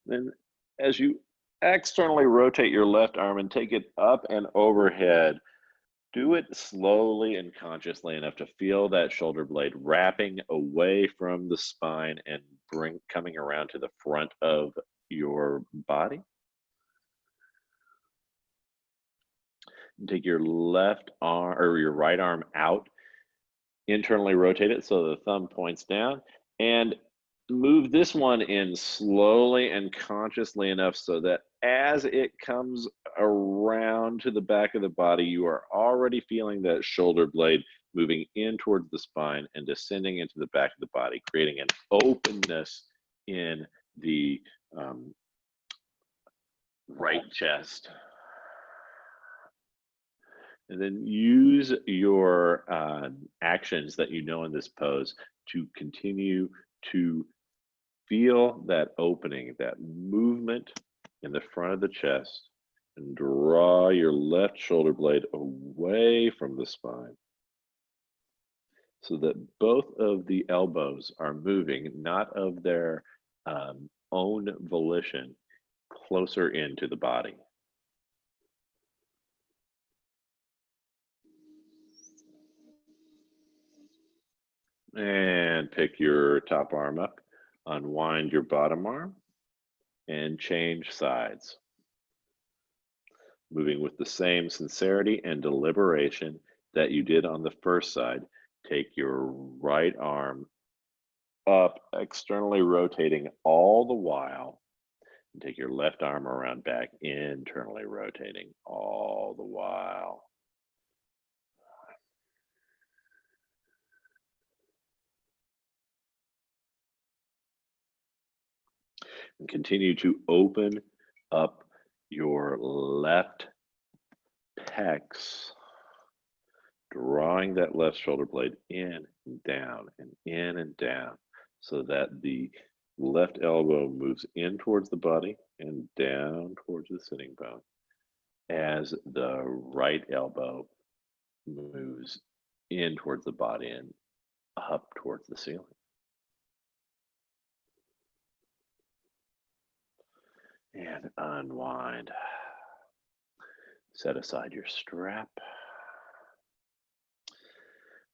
A: Then as you externally rotate your left arm and take it up and overhead, do it slowly and consciously enough to feel that shoulder blade wrapping away from the spine and coming around to the front of your body. And take your left arm or your right arm out, internally rotate it so the thumb points down, and move this one in slowly and consciously enough so that as it comes around to the back of the body, you are already feeling that shoulder blade moving in towards the spine and descending into the back of the body, creating an openness in the right chest. And then use your actions that you know in this pose to continue to feel that opening, that movement in the front of the chest, and draw your left shoulder blade away from the spine so that both of the elbows are moving, not of their own volition, closer into the body. And pick your top arm up, unwind your bottom arm, and change sides. Moving with the same sincerity and deliberation that you did on the first side, take your right arm up, externally rotating all the while, and take your left arm around back, internally rotating all the while. And continue to open up your left pecs, drawing that left shoulder blade in and down and in and down so that the left elbow moves in towards the body and down towards the sitting bone as the right elbow moves in towards the body and up towards the ceiling. And unwind. Set aside your strap.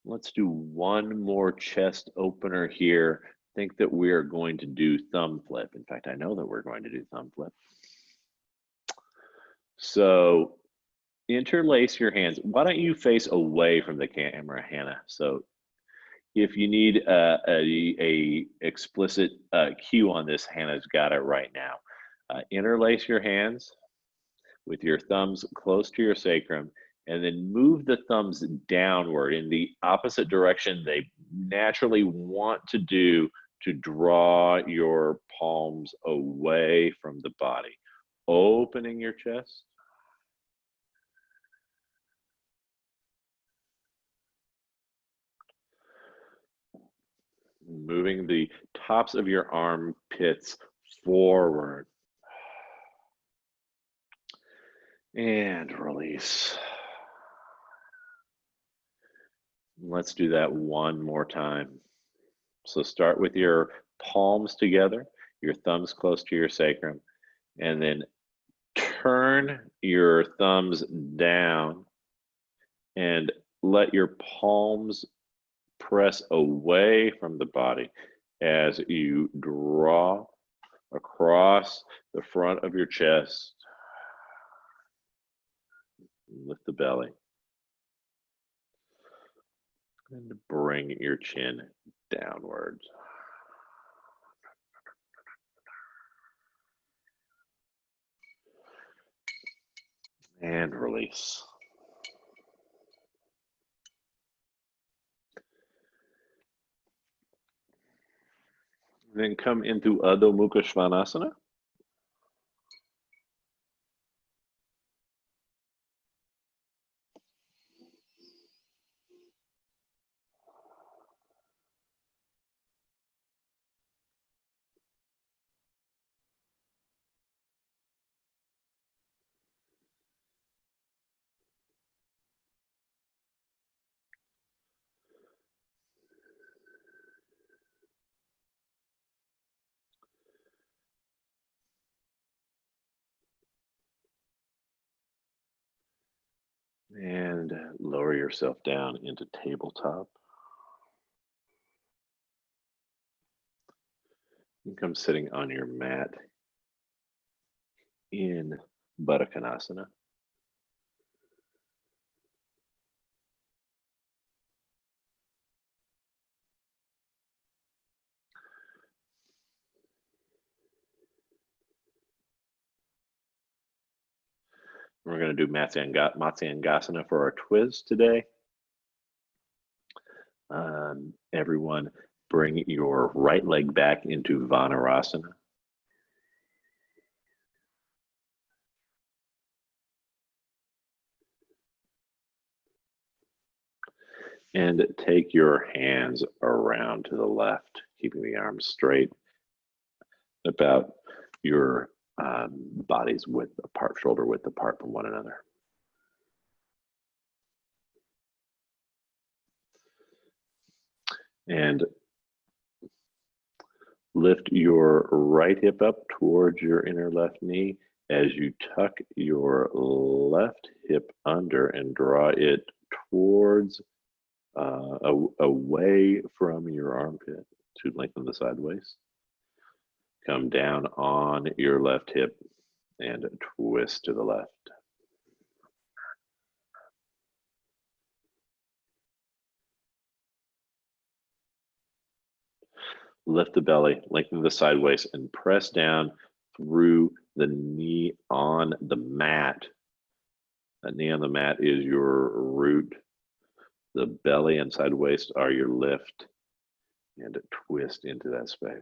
A: Let's do one more chest opener here. Think that we are going to do thumb flip. In fact, I know that we're going to do thumb flip. So interlace your hands. Why don't you face away from the camera, Hannah? So if you need a explicit cue on this, Hannah's got it right now. Interlace your hands with your thumbs close to your sacrum, and then move the thumbs downward in the opposite direction they naturally want to do to draw your palms away from the body, opening your chest. Moving the tops of your armpits forward. And release. Let's do that one more time. So start with your palms together, your thumbs close to your sacrum, and then turn your thumbs down and let your palms press away from the body as you draw across the front of your chest. Lift the belly. And bring your chin downwards. And release. Then come into Adho Mukha Svanasana. And lower yourself down into tabletop. You come sitting on your mat in Baddha Konasana. We're going to do Matsyengasana for our twist today. Everyone, bring your right leg back into Vanarasana. And take your hands around to the left, keeping the arms straight, about your bodies width apart, shoulder width apart from one another. And lift your right hip up towards your inner left knee as you tuck your left hip under and draw it towards away from your armpit to lengthen the side waist. Come down on your left hip and twist to the left. Lift the belly, lengthen the side waist, and press down through the knee on the mat. That knee on the mat is your root. The belly and side waist are your lift, and twist into that space.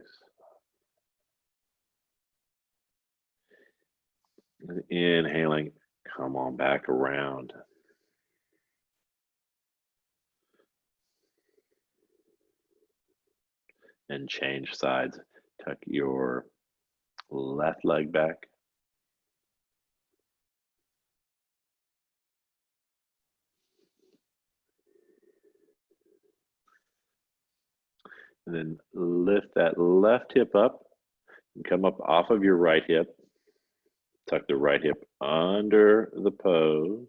A: And inhaling, come on back around. And change sides. Tuck your left leg back. And then lift that left hip up and come up off of your right hip. Tuck the right hip under the pose.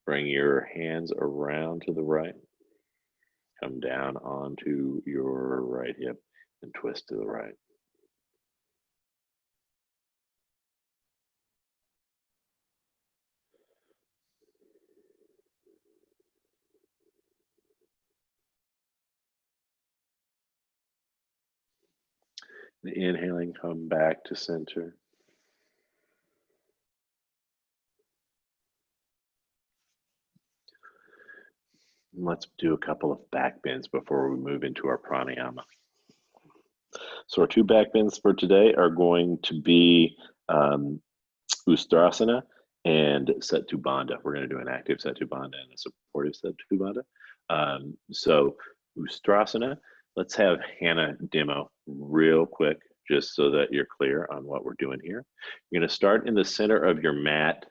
A: Bring your hands around to the right. Come down onto your right hip and twist to the right. And inhaling, come back to center. Let's do a couple of back bends before we move into our pranayama. So our two back bends for today are going to be Ustrasana and Setu Bandha. We're going to do an active Setu Bandha and a supportive Setu Bandha. So Ustrasana, let's have Hannah demo real quick, just so that you're clear on what we're doing here. You're going to start in the center of your mat,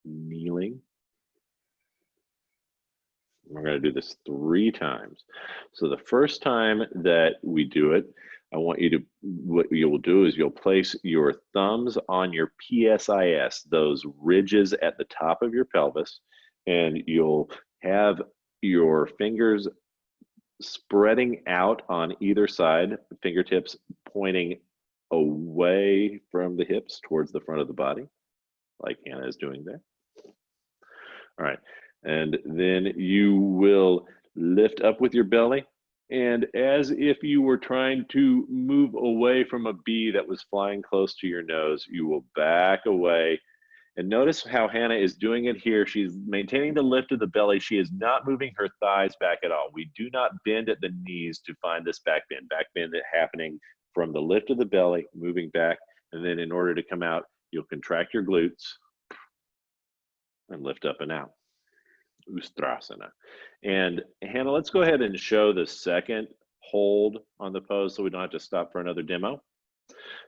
A: kneeling. We're going to do this 3 times. So the first time that we do it, I want you to, what you'll do is you'll place your thumbs on your PSIS, those ridges at the top of your pelvis, and you'll have your fingers spreading out on either side, fingertips pointing away from the hips towards the front of the body, like Hannah is doing there. All right. And then you will lift up with your belly, and as if you were trying to move away from a bee that was flying close to your nose, you will back away And notice how Hannah is doing it here. She's maintaining the lift of the belly. She is not moving her thighs back at all. We do not bend at the knees to find this back bend. Back bend happening from the lift of the belly, moving back. And then in order to come out, you'll contract your glutes and lift up and out. Ustrasana. And Hannah, let's go ahead and show the second hold on the pose so we don't have to stop for another demo.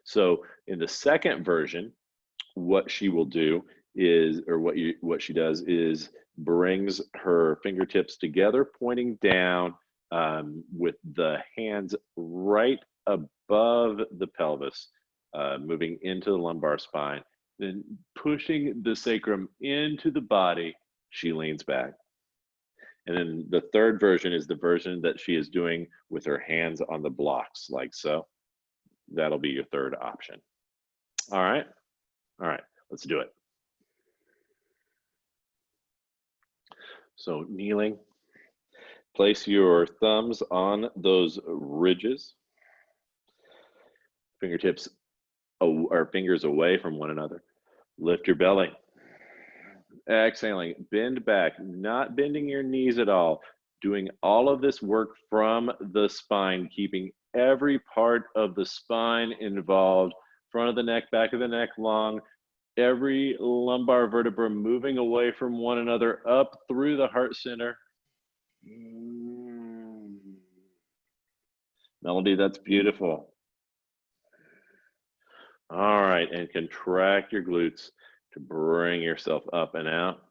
A: So in the second version, what she will do is, or what she does is brings her fingertips together, pointing down with the hands right above the pelvis, moving into the lumbar spine, then pushing the sacrum into the body. She leans back. And then the third version is the version that she is doing with her hands on the blocks, like so. That'll be your third option. All right, let's do it. So kneeling, place your thumbs on those ridges, fingertips or fingers away from one another. Lift your belly. Exhaling, bend back, not bending your knees at all. Doing all of this work from the spine, keeping every part of the spine involved. Front of the neck, back of the neck long. Every lumbar vertebra moving away from one another up through the heart center. Melody, that's beautiful. All right, and contract your glutes to bring yourself up and out.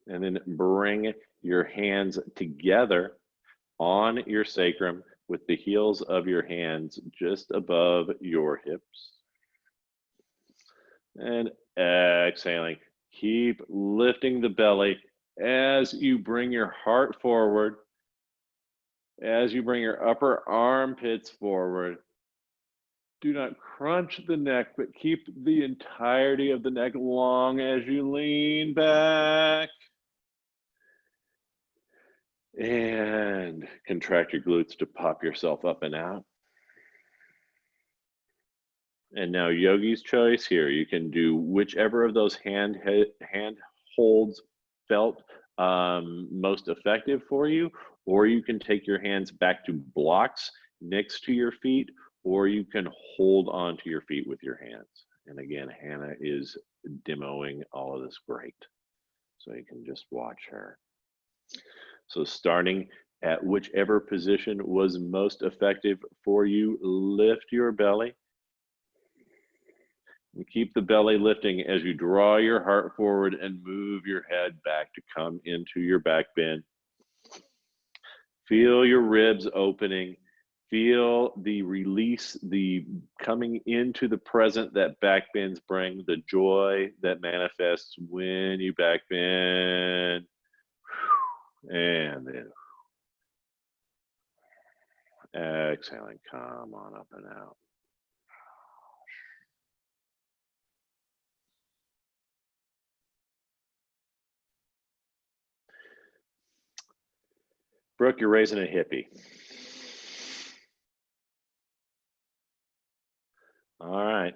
A: And then bring your hands together on your sacrum with the heels of your hands just above your hips. And exhaling, keep lifting the belly as you bring your heart forward, as you bring your upper armpits forward. Do not crunch the neck, but keep the entirety of the neck long as you lean back. And contract your glutes to pop yourself up and out. And now yogi's choice here. You can do whichever of those hand holds felt most effective for you, or you can take your hands back to blocks next to your feet, or you can hold on to your feet with your hands. And again, Hannah is demoing all of this great. So you can just watch her. So starting at whichever position was most effective for you, lift your belly. And keep the belly lifting as you draw your heart forward and move your head back to come into your back bend. Feel your ribs opening. Feel the release, the coming into the present that back bends bring, the joy that manifests when you back bend. And then exhaling, come on up and out. Brooke, you're raising a hippie. All right.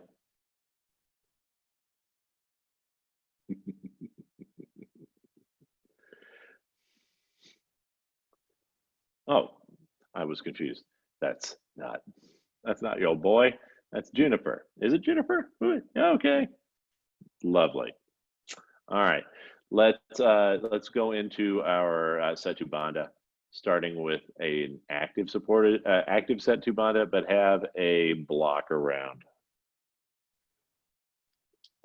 A: Oh, I was confused. That's not your old boy. That's Juniper. Is it Juniper? Okay. Lovely. All right. Let's go into our Setu Bandha, starting with an active supported active Setu Bandha, but have a block around.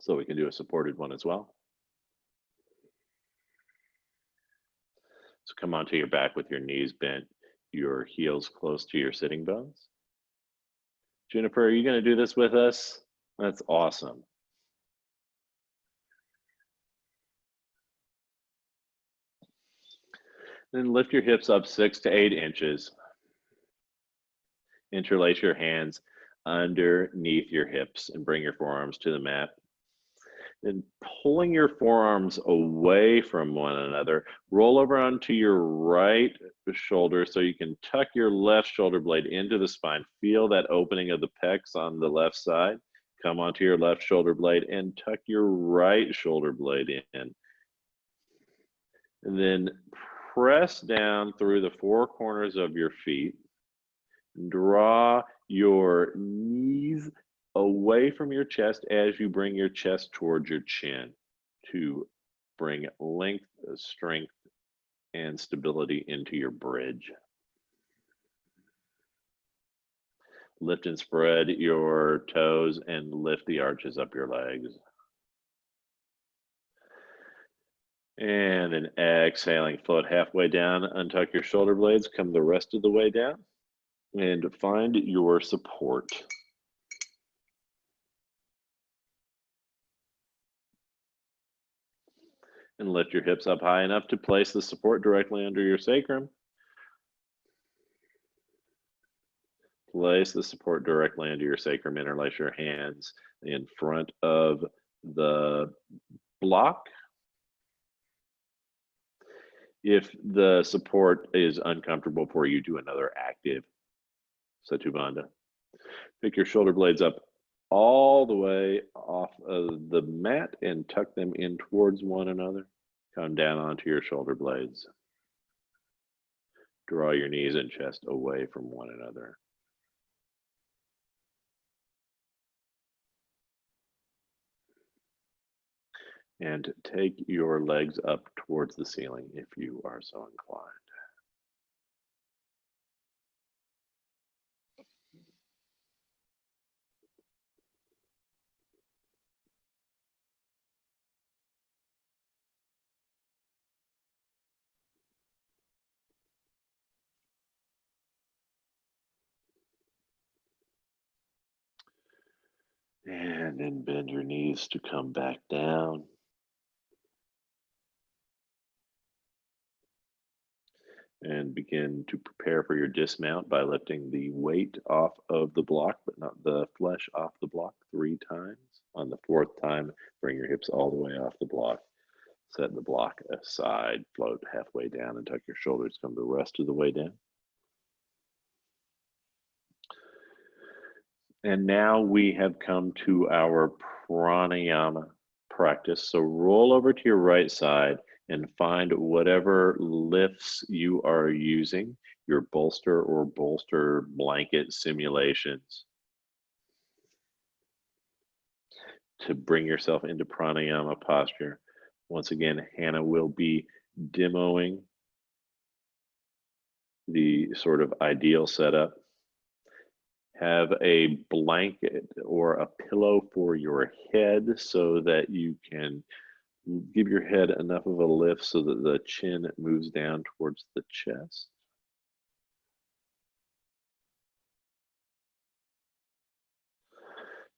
A: So we can do a supported one as well. So come onto your back with your knees bent, your heels close to your sitting bones. Juniper, are you going to do this with us? That's awesome. Then lift your hips up 6 to 8 inches. Interlace your hands underneath your hips and bring your forearms to the mat. Then pulling your forearms away from one another, roll over onto your right shoulder so you can tuck your left shoulder blade into the spine. Feel that opening of the pecs on the left side. Come onto your left shoulder blade and tuck your right shoulder blade in. And then press down through the four corners of your feet. Draw your knees away from your chest as you bring your chest towards your chin to bring length, strength, and stability into your bridge. Lift and spread your toes and lift the arches up your legs. And then exhaling, float halfway down, untuck your shoulder blades, come the rest of the way down, and find your support. And lift your hips up high enough to place the support directly under your sacrum. Place the support directly under your sacrum. Interlace your hands in front of the block. If the support is uncomfortable for you, do another active Satubandha. Pick your shoulder blades up all the way off of the mat and tuck them in towards one another. Come down onto your shoulder blades. Draw your knees and chest away from one another. And take your legs up towards the ceiling if you are so inclined. And then bend your knees to come back down. And begin to prepare for your dismount by lifting the weight off of the block, but not the flesh off the block 3 times. On the 4th time, bring your hips all the way off the block. Set the block aside, float halfway down and tuck your shoulders, come the rest of the way down. And now we have come to our pranayama practice. So roll over to your right side and find whatever lifts you are using, your bolster or bolster blanket simulations, to bring yourself into pranayama posture. Once again, Hannah will be demoing the sort of ideal setup. Have a blanket or a pillow for your head so that you can give your head enough of a lift so that the chin moves down towards the chest.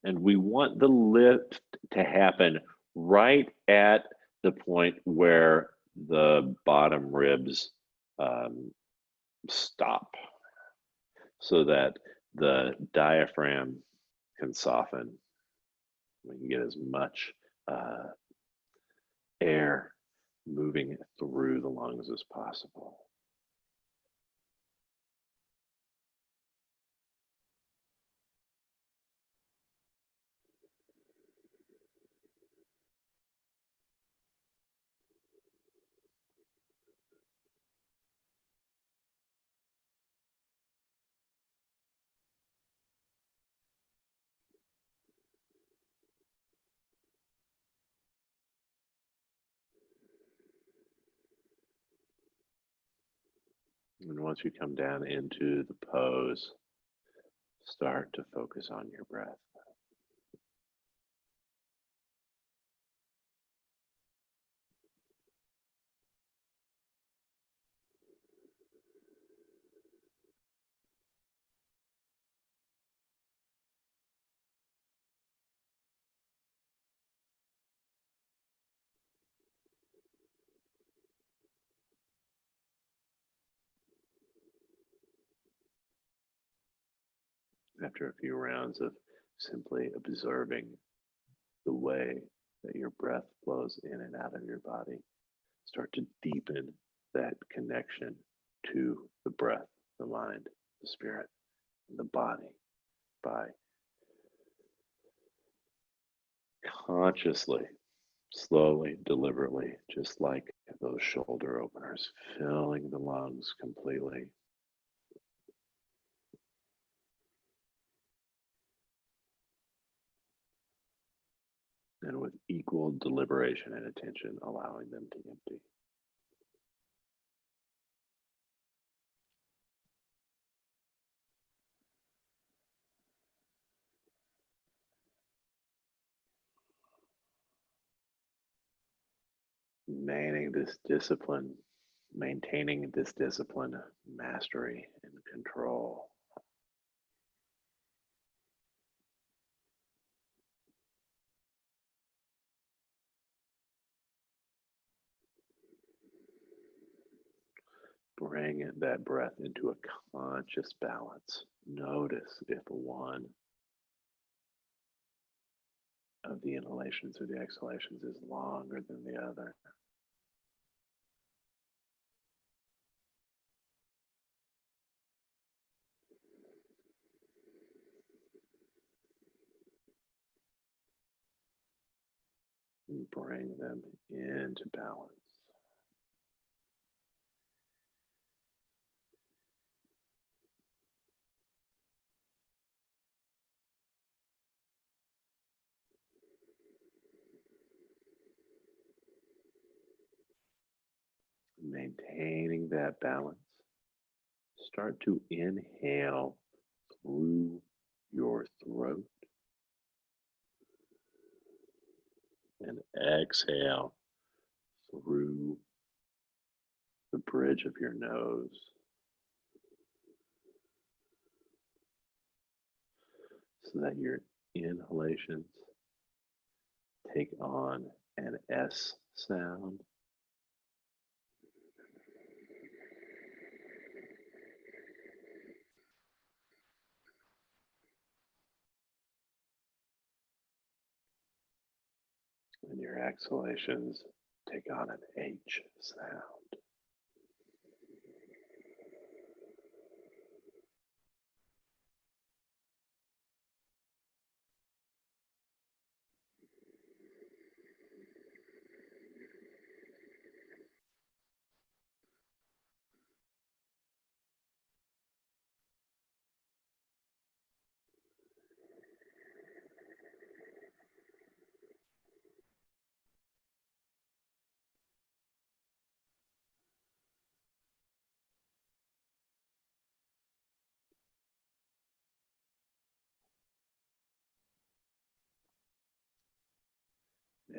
A: And we want the lift to happen right at the point where the bottom ribs stop, so that the diaphragm can soften. We can get as much air moving through the lungs as possible. And once you come down into the pose, start to focus on your breath. After a few rounds of simply observing the way that your breath flows in and out of your body, start to deepen that connection to the breath, the mind, the spirit, and the body by Consciously, slowly, deliberately, just like those shoulder openers, filling the lungs completely. And with equal deliberation and attention, allowing them to empty. Maintaining this discipline, mastery, and control. Bring that breath into a conscious balance. Notice if one of the inhalations or the exhalations is longer than the other. And bring them into balance. Maintaining that balance. Start to inhale through your throat and exhale through the bridge of your nose. So that your inhalations take on an S sound. And your exhalations take on an H sound.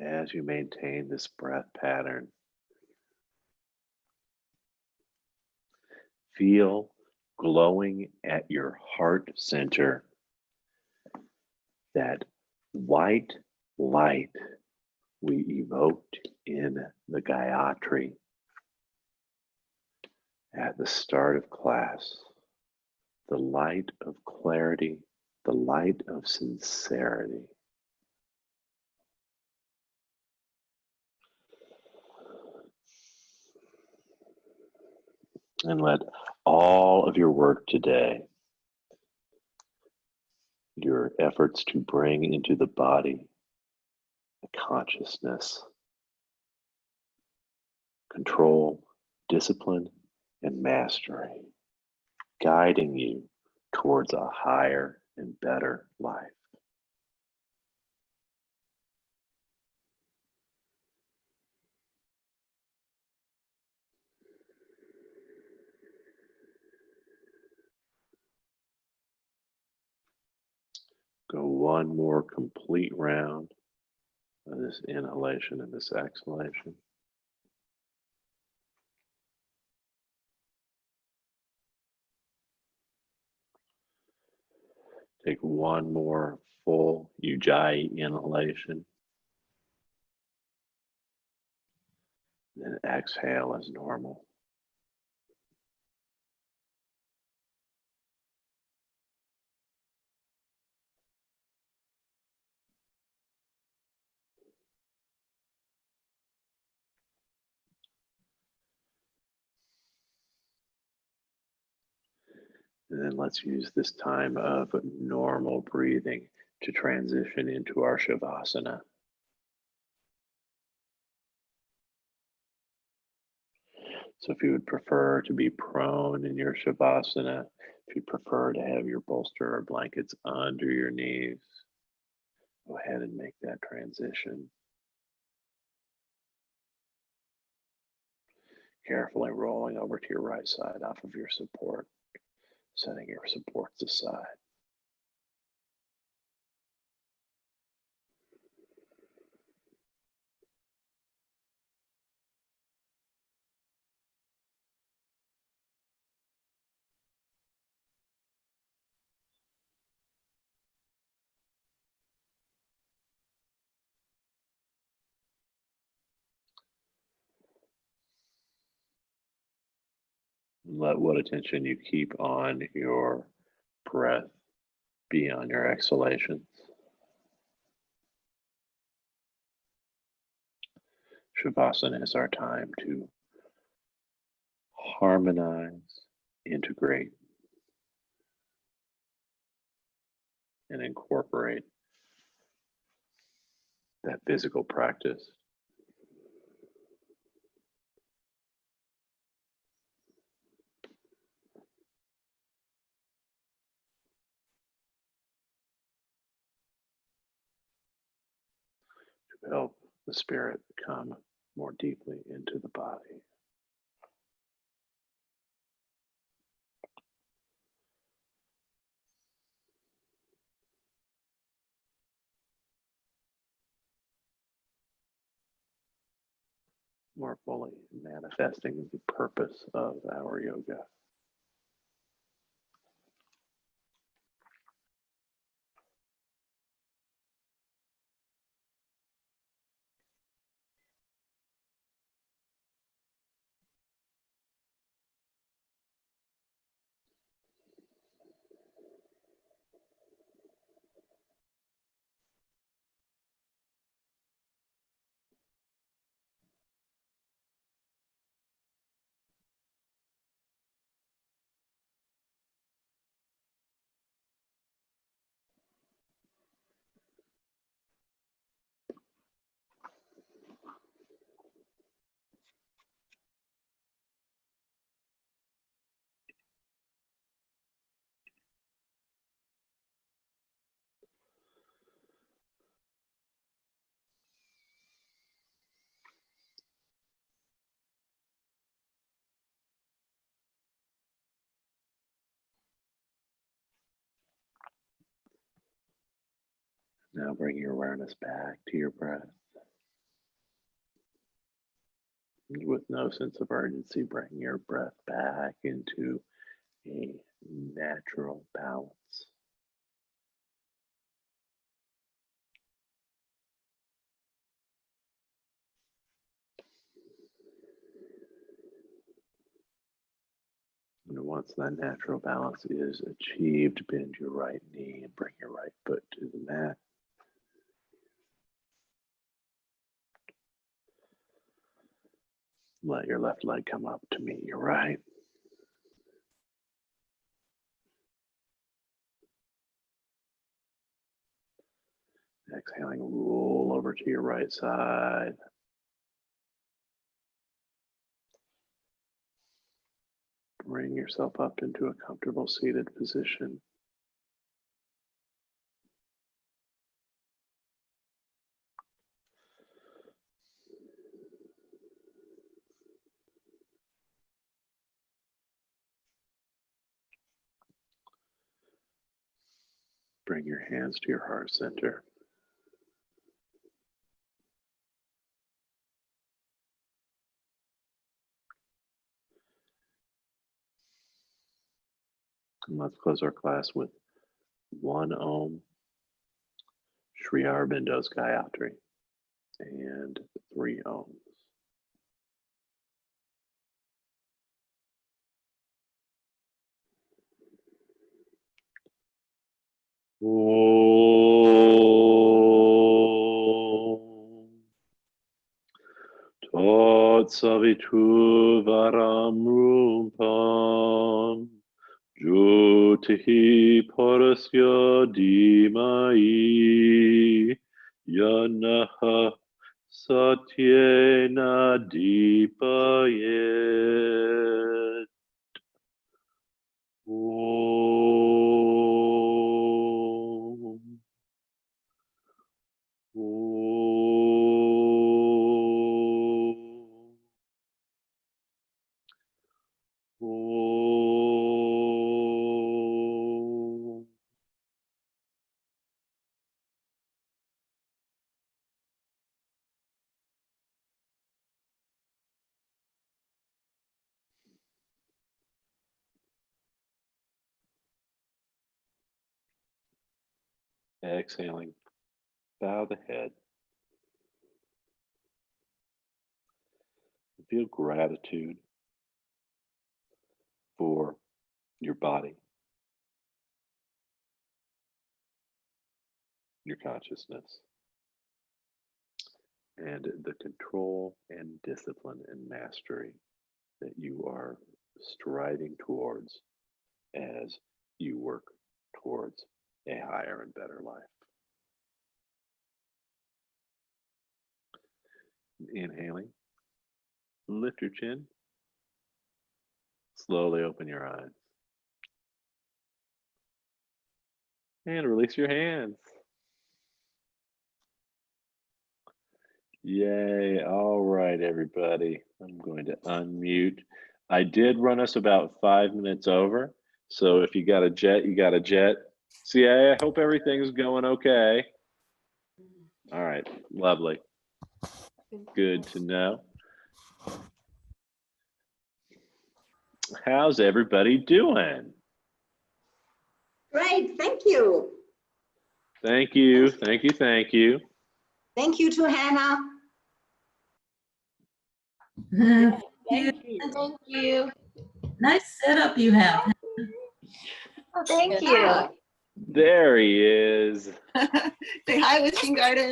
A: As you maintain this breath pattern, feel glowing at your heart center that white light we evoked in the Gayatri at the start of class, the light of clarity, the light of sincerity. And let all of your work today, your efforts to bring into the body the consciousness, control, discipline, and mastery, guiding you towards a higher and better life. Go one more complete round of this inhalation and this exhalation. Take one more full Ujjayi inhalation. Then exhale as normal. And then let's use this time of normal breathing to transition into our Shavasana. So if you would prefer to be prone in your Shavasana, if you prefer to have your bolster or blankets under your knees, go ahead and make that transition. Carefully rolling over to your right side off of your support, setting your supports aside. Let what attention you keep on your breath be on your exhalations. Shavasana is our time to harmonize, integrate, and incorporate that physical practice. To help the spirit come more deeply into the body. More fully manifesting the purpose of our yoga. Now bring your awareness back to your breath. With no sense of urgency, bring your breath back into a natural balance. And once that natural balance is achieved, bend your right knee and bring your right foot to the mat. Let your left leg come up to meet your right. Exhaling, roll over to your right side. Bring yourself up into a comfortable seated position. Bring your hands to your heart center. And let's close our class with 1 Om, Sri Aurobindo's Gayatri, and 3 Oms. Om Tot Savitu Varam Rumpam Jyotihi Parasya Dhimai Yanaha Satyena Deepaye Exhaling, bow the head. Feel gratitude for your body, your consciousness, and the control and discipline and mastery that you are striving towards as you work towards a higher and better life. Inhaling, lift your chin, slowly open your eyes, and release your hands. Yay. All right, everybody. I'm going to unmute. I did run us about 5 minutes over. So if you got a jet, you got a jet. CA, I hope everything's going okay. All right. Lovely. Good to know. How's everybody doing?
B: Great. Thank you.
A: Thank you. Thank you. Thank you.
B: Thank you to Hannah.
C: Thank
D: Thank you.
C: Nice setup you have.
D: Oh, thank you.
A: There he is.
E: Say hi, Wishing Garden.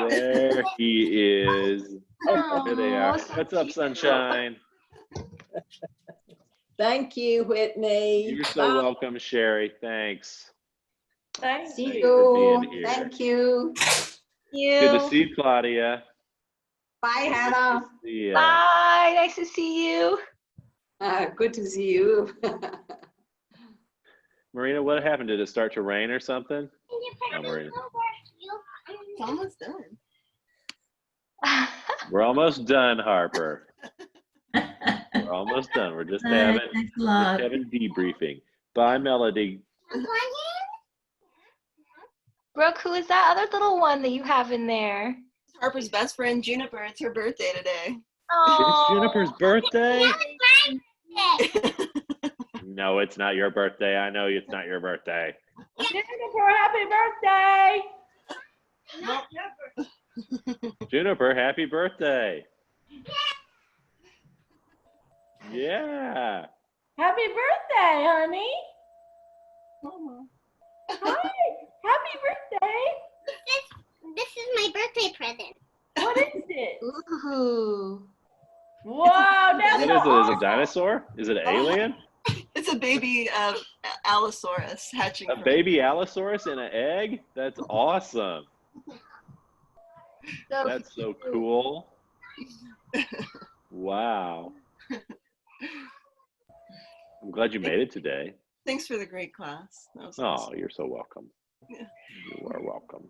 A: There he is.
D: Aw,
A: There they are.
D: so
A: What's up,
D: cute.
A: sunshine?
B: Thank you, Whitney.
A: You're so
B: Bye.
A: welcome, Sherry. Thanks.
D: Thank
B: See
A: Thanks
D: you.
A: for being
B: you.
A: here.
B: Thank you.
A: Good to see you, Claudia.
B: Bye,
A: Good
B: Hannah.
A: to see ya.
D: Bye. Nice to see you.
B: Good to see you.
A: Marina, what happened? Did it start to rain or something? Oh, Marina.
E: It's almost done.
A: We're almost done, Harper. We're almost done. We're just having
C: Thanks a lot.
A: debriefing. Bye, Melody.
D: Brooke, who is that other little one that you have in there?
E: Harper's best friend, Juniper. It's her birthday today.
A: It's Juniper's
D: Oh,
A: birthday? No, it's not your birthday. I know it's not your birthday.
D: Juniper, happy birthday!
A: Juniper, happy birthday. Yeah.
F: Happy birthday, honey. Hi. Happy birthday.
G: This is my birthday present.
F: What is it?
D: Ooh.
F: Wow, that's
A: What
F: so
A: is it? Is it
F: awesome.
A: a dinosaur? Is it an alien?
E: It's a baby Allosaurus hatching.
A: A
E: from-
A: baby Allosaurus in an egg? That's awesome.
D: So
A: That's so cool. Wow. I'm glad you made it today.
E: Thanks for the great class. That was
A: Oh,
E: awesome.
A: you're so welcome.
E: Yeah.
A: You are welcome.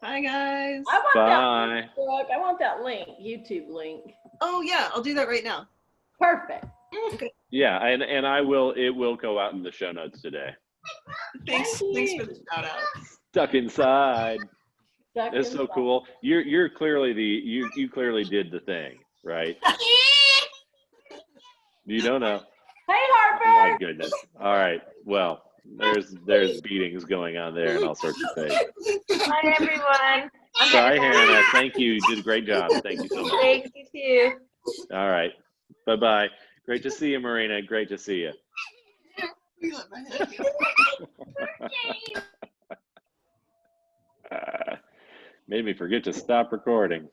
E: Bye, guys.
F: I want that
A: Bye.
F: link, Brooke. I want that link, YouTube link.
E: Oh, yeah, I'll do that right now.
F: Perfect.
A: Yeah, and it will go out in the show notes today.
E: Thanks for the shout out.
A: Stuck inside.
F: Stuck
A: It's so
F: inside.
A: cool. You're clearly you clearly did the thing, right? You don't know.
F: Hey,
A: Oh my
F: Harper.
A: goodness. All right. Well, there's beatings going on there and all sorts of things.
D: bye, everyone.
A: Bye, Hannah. Thank you. You did a great job. Thank you so much.
D: Thank you too.
A: All right. Bye-bye. Great to see you, Marina. Great to see you.
E: Let my head go.
A: Made me forget to stop recording.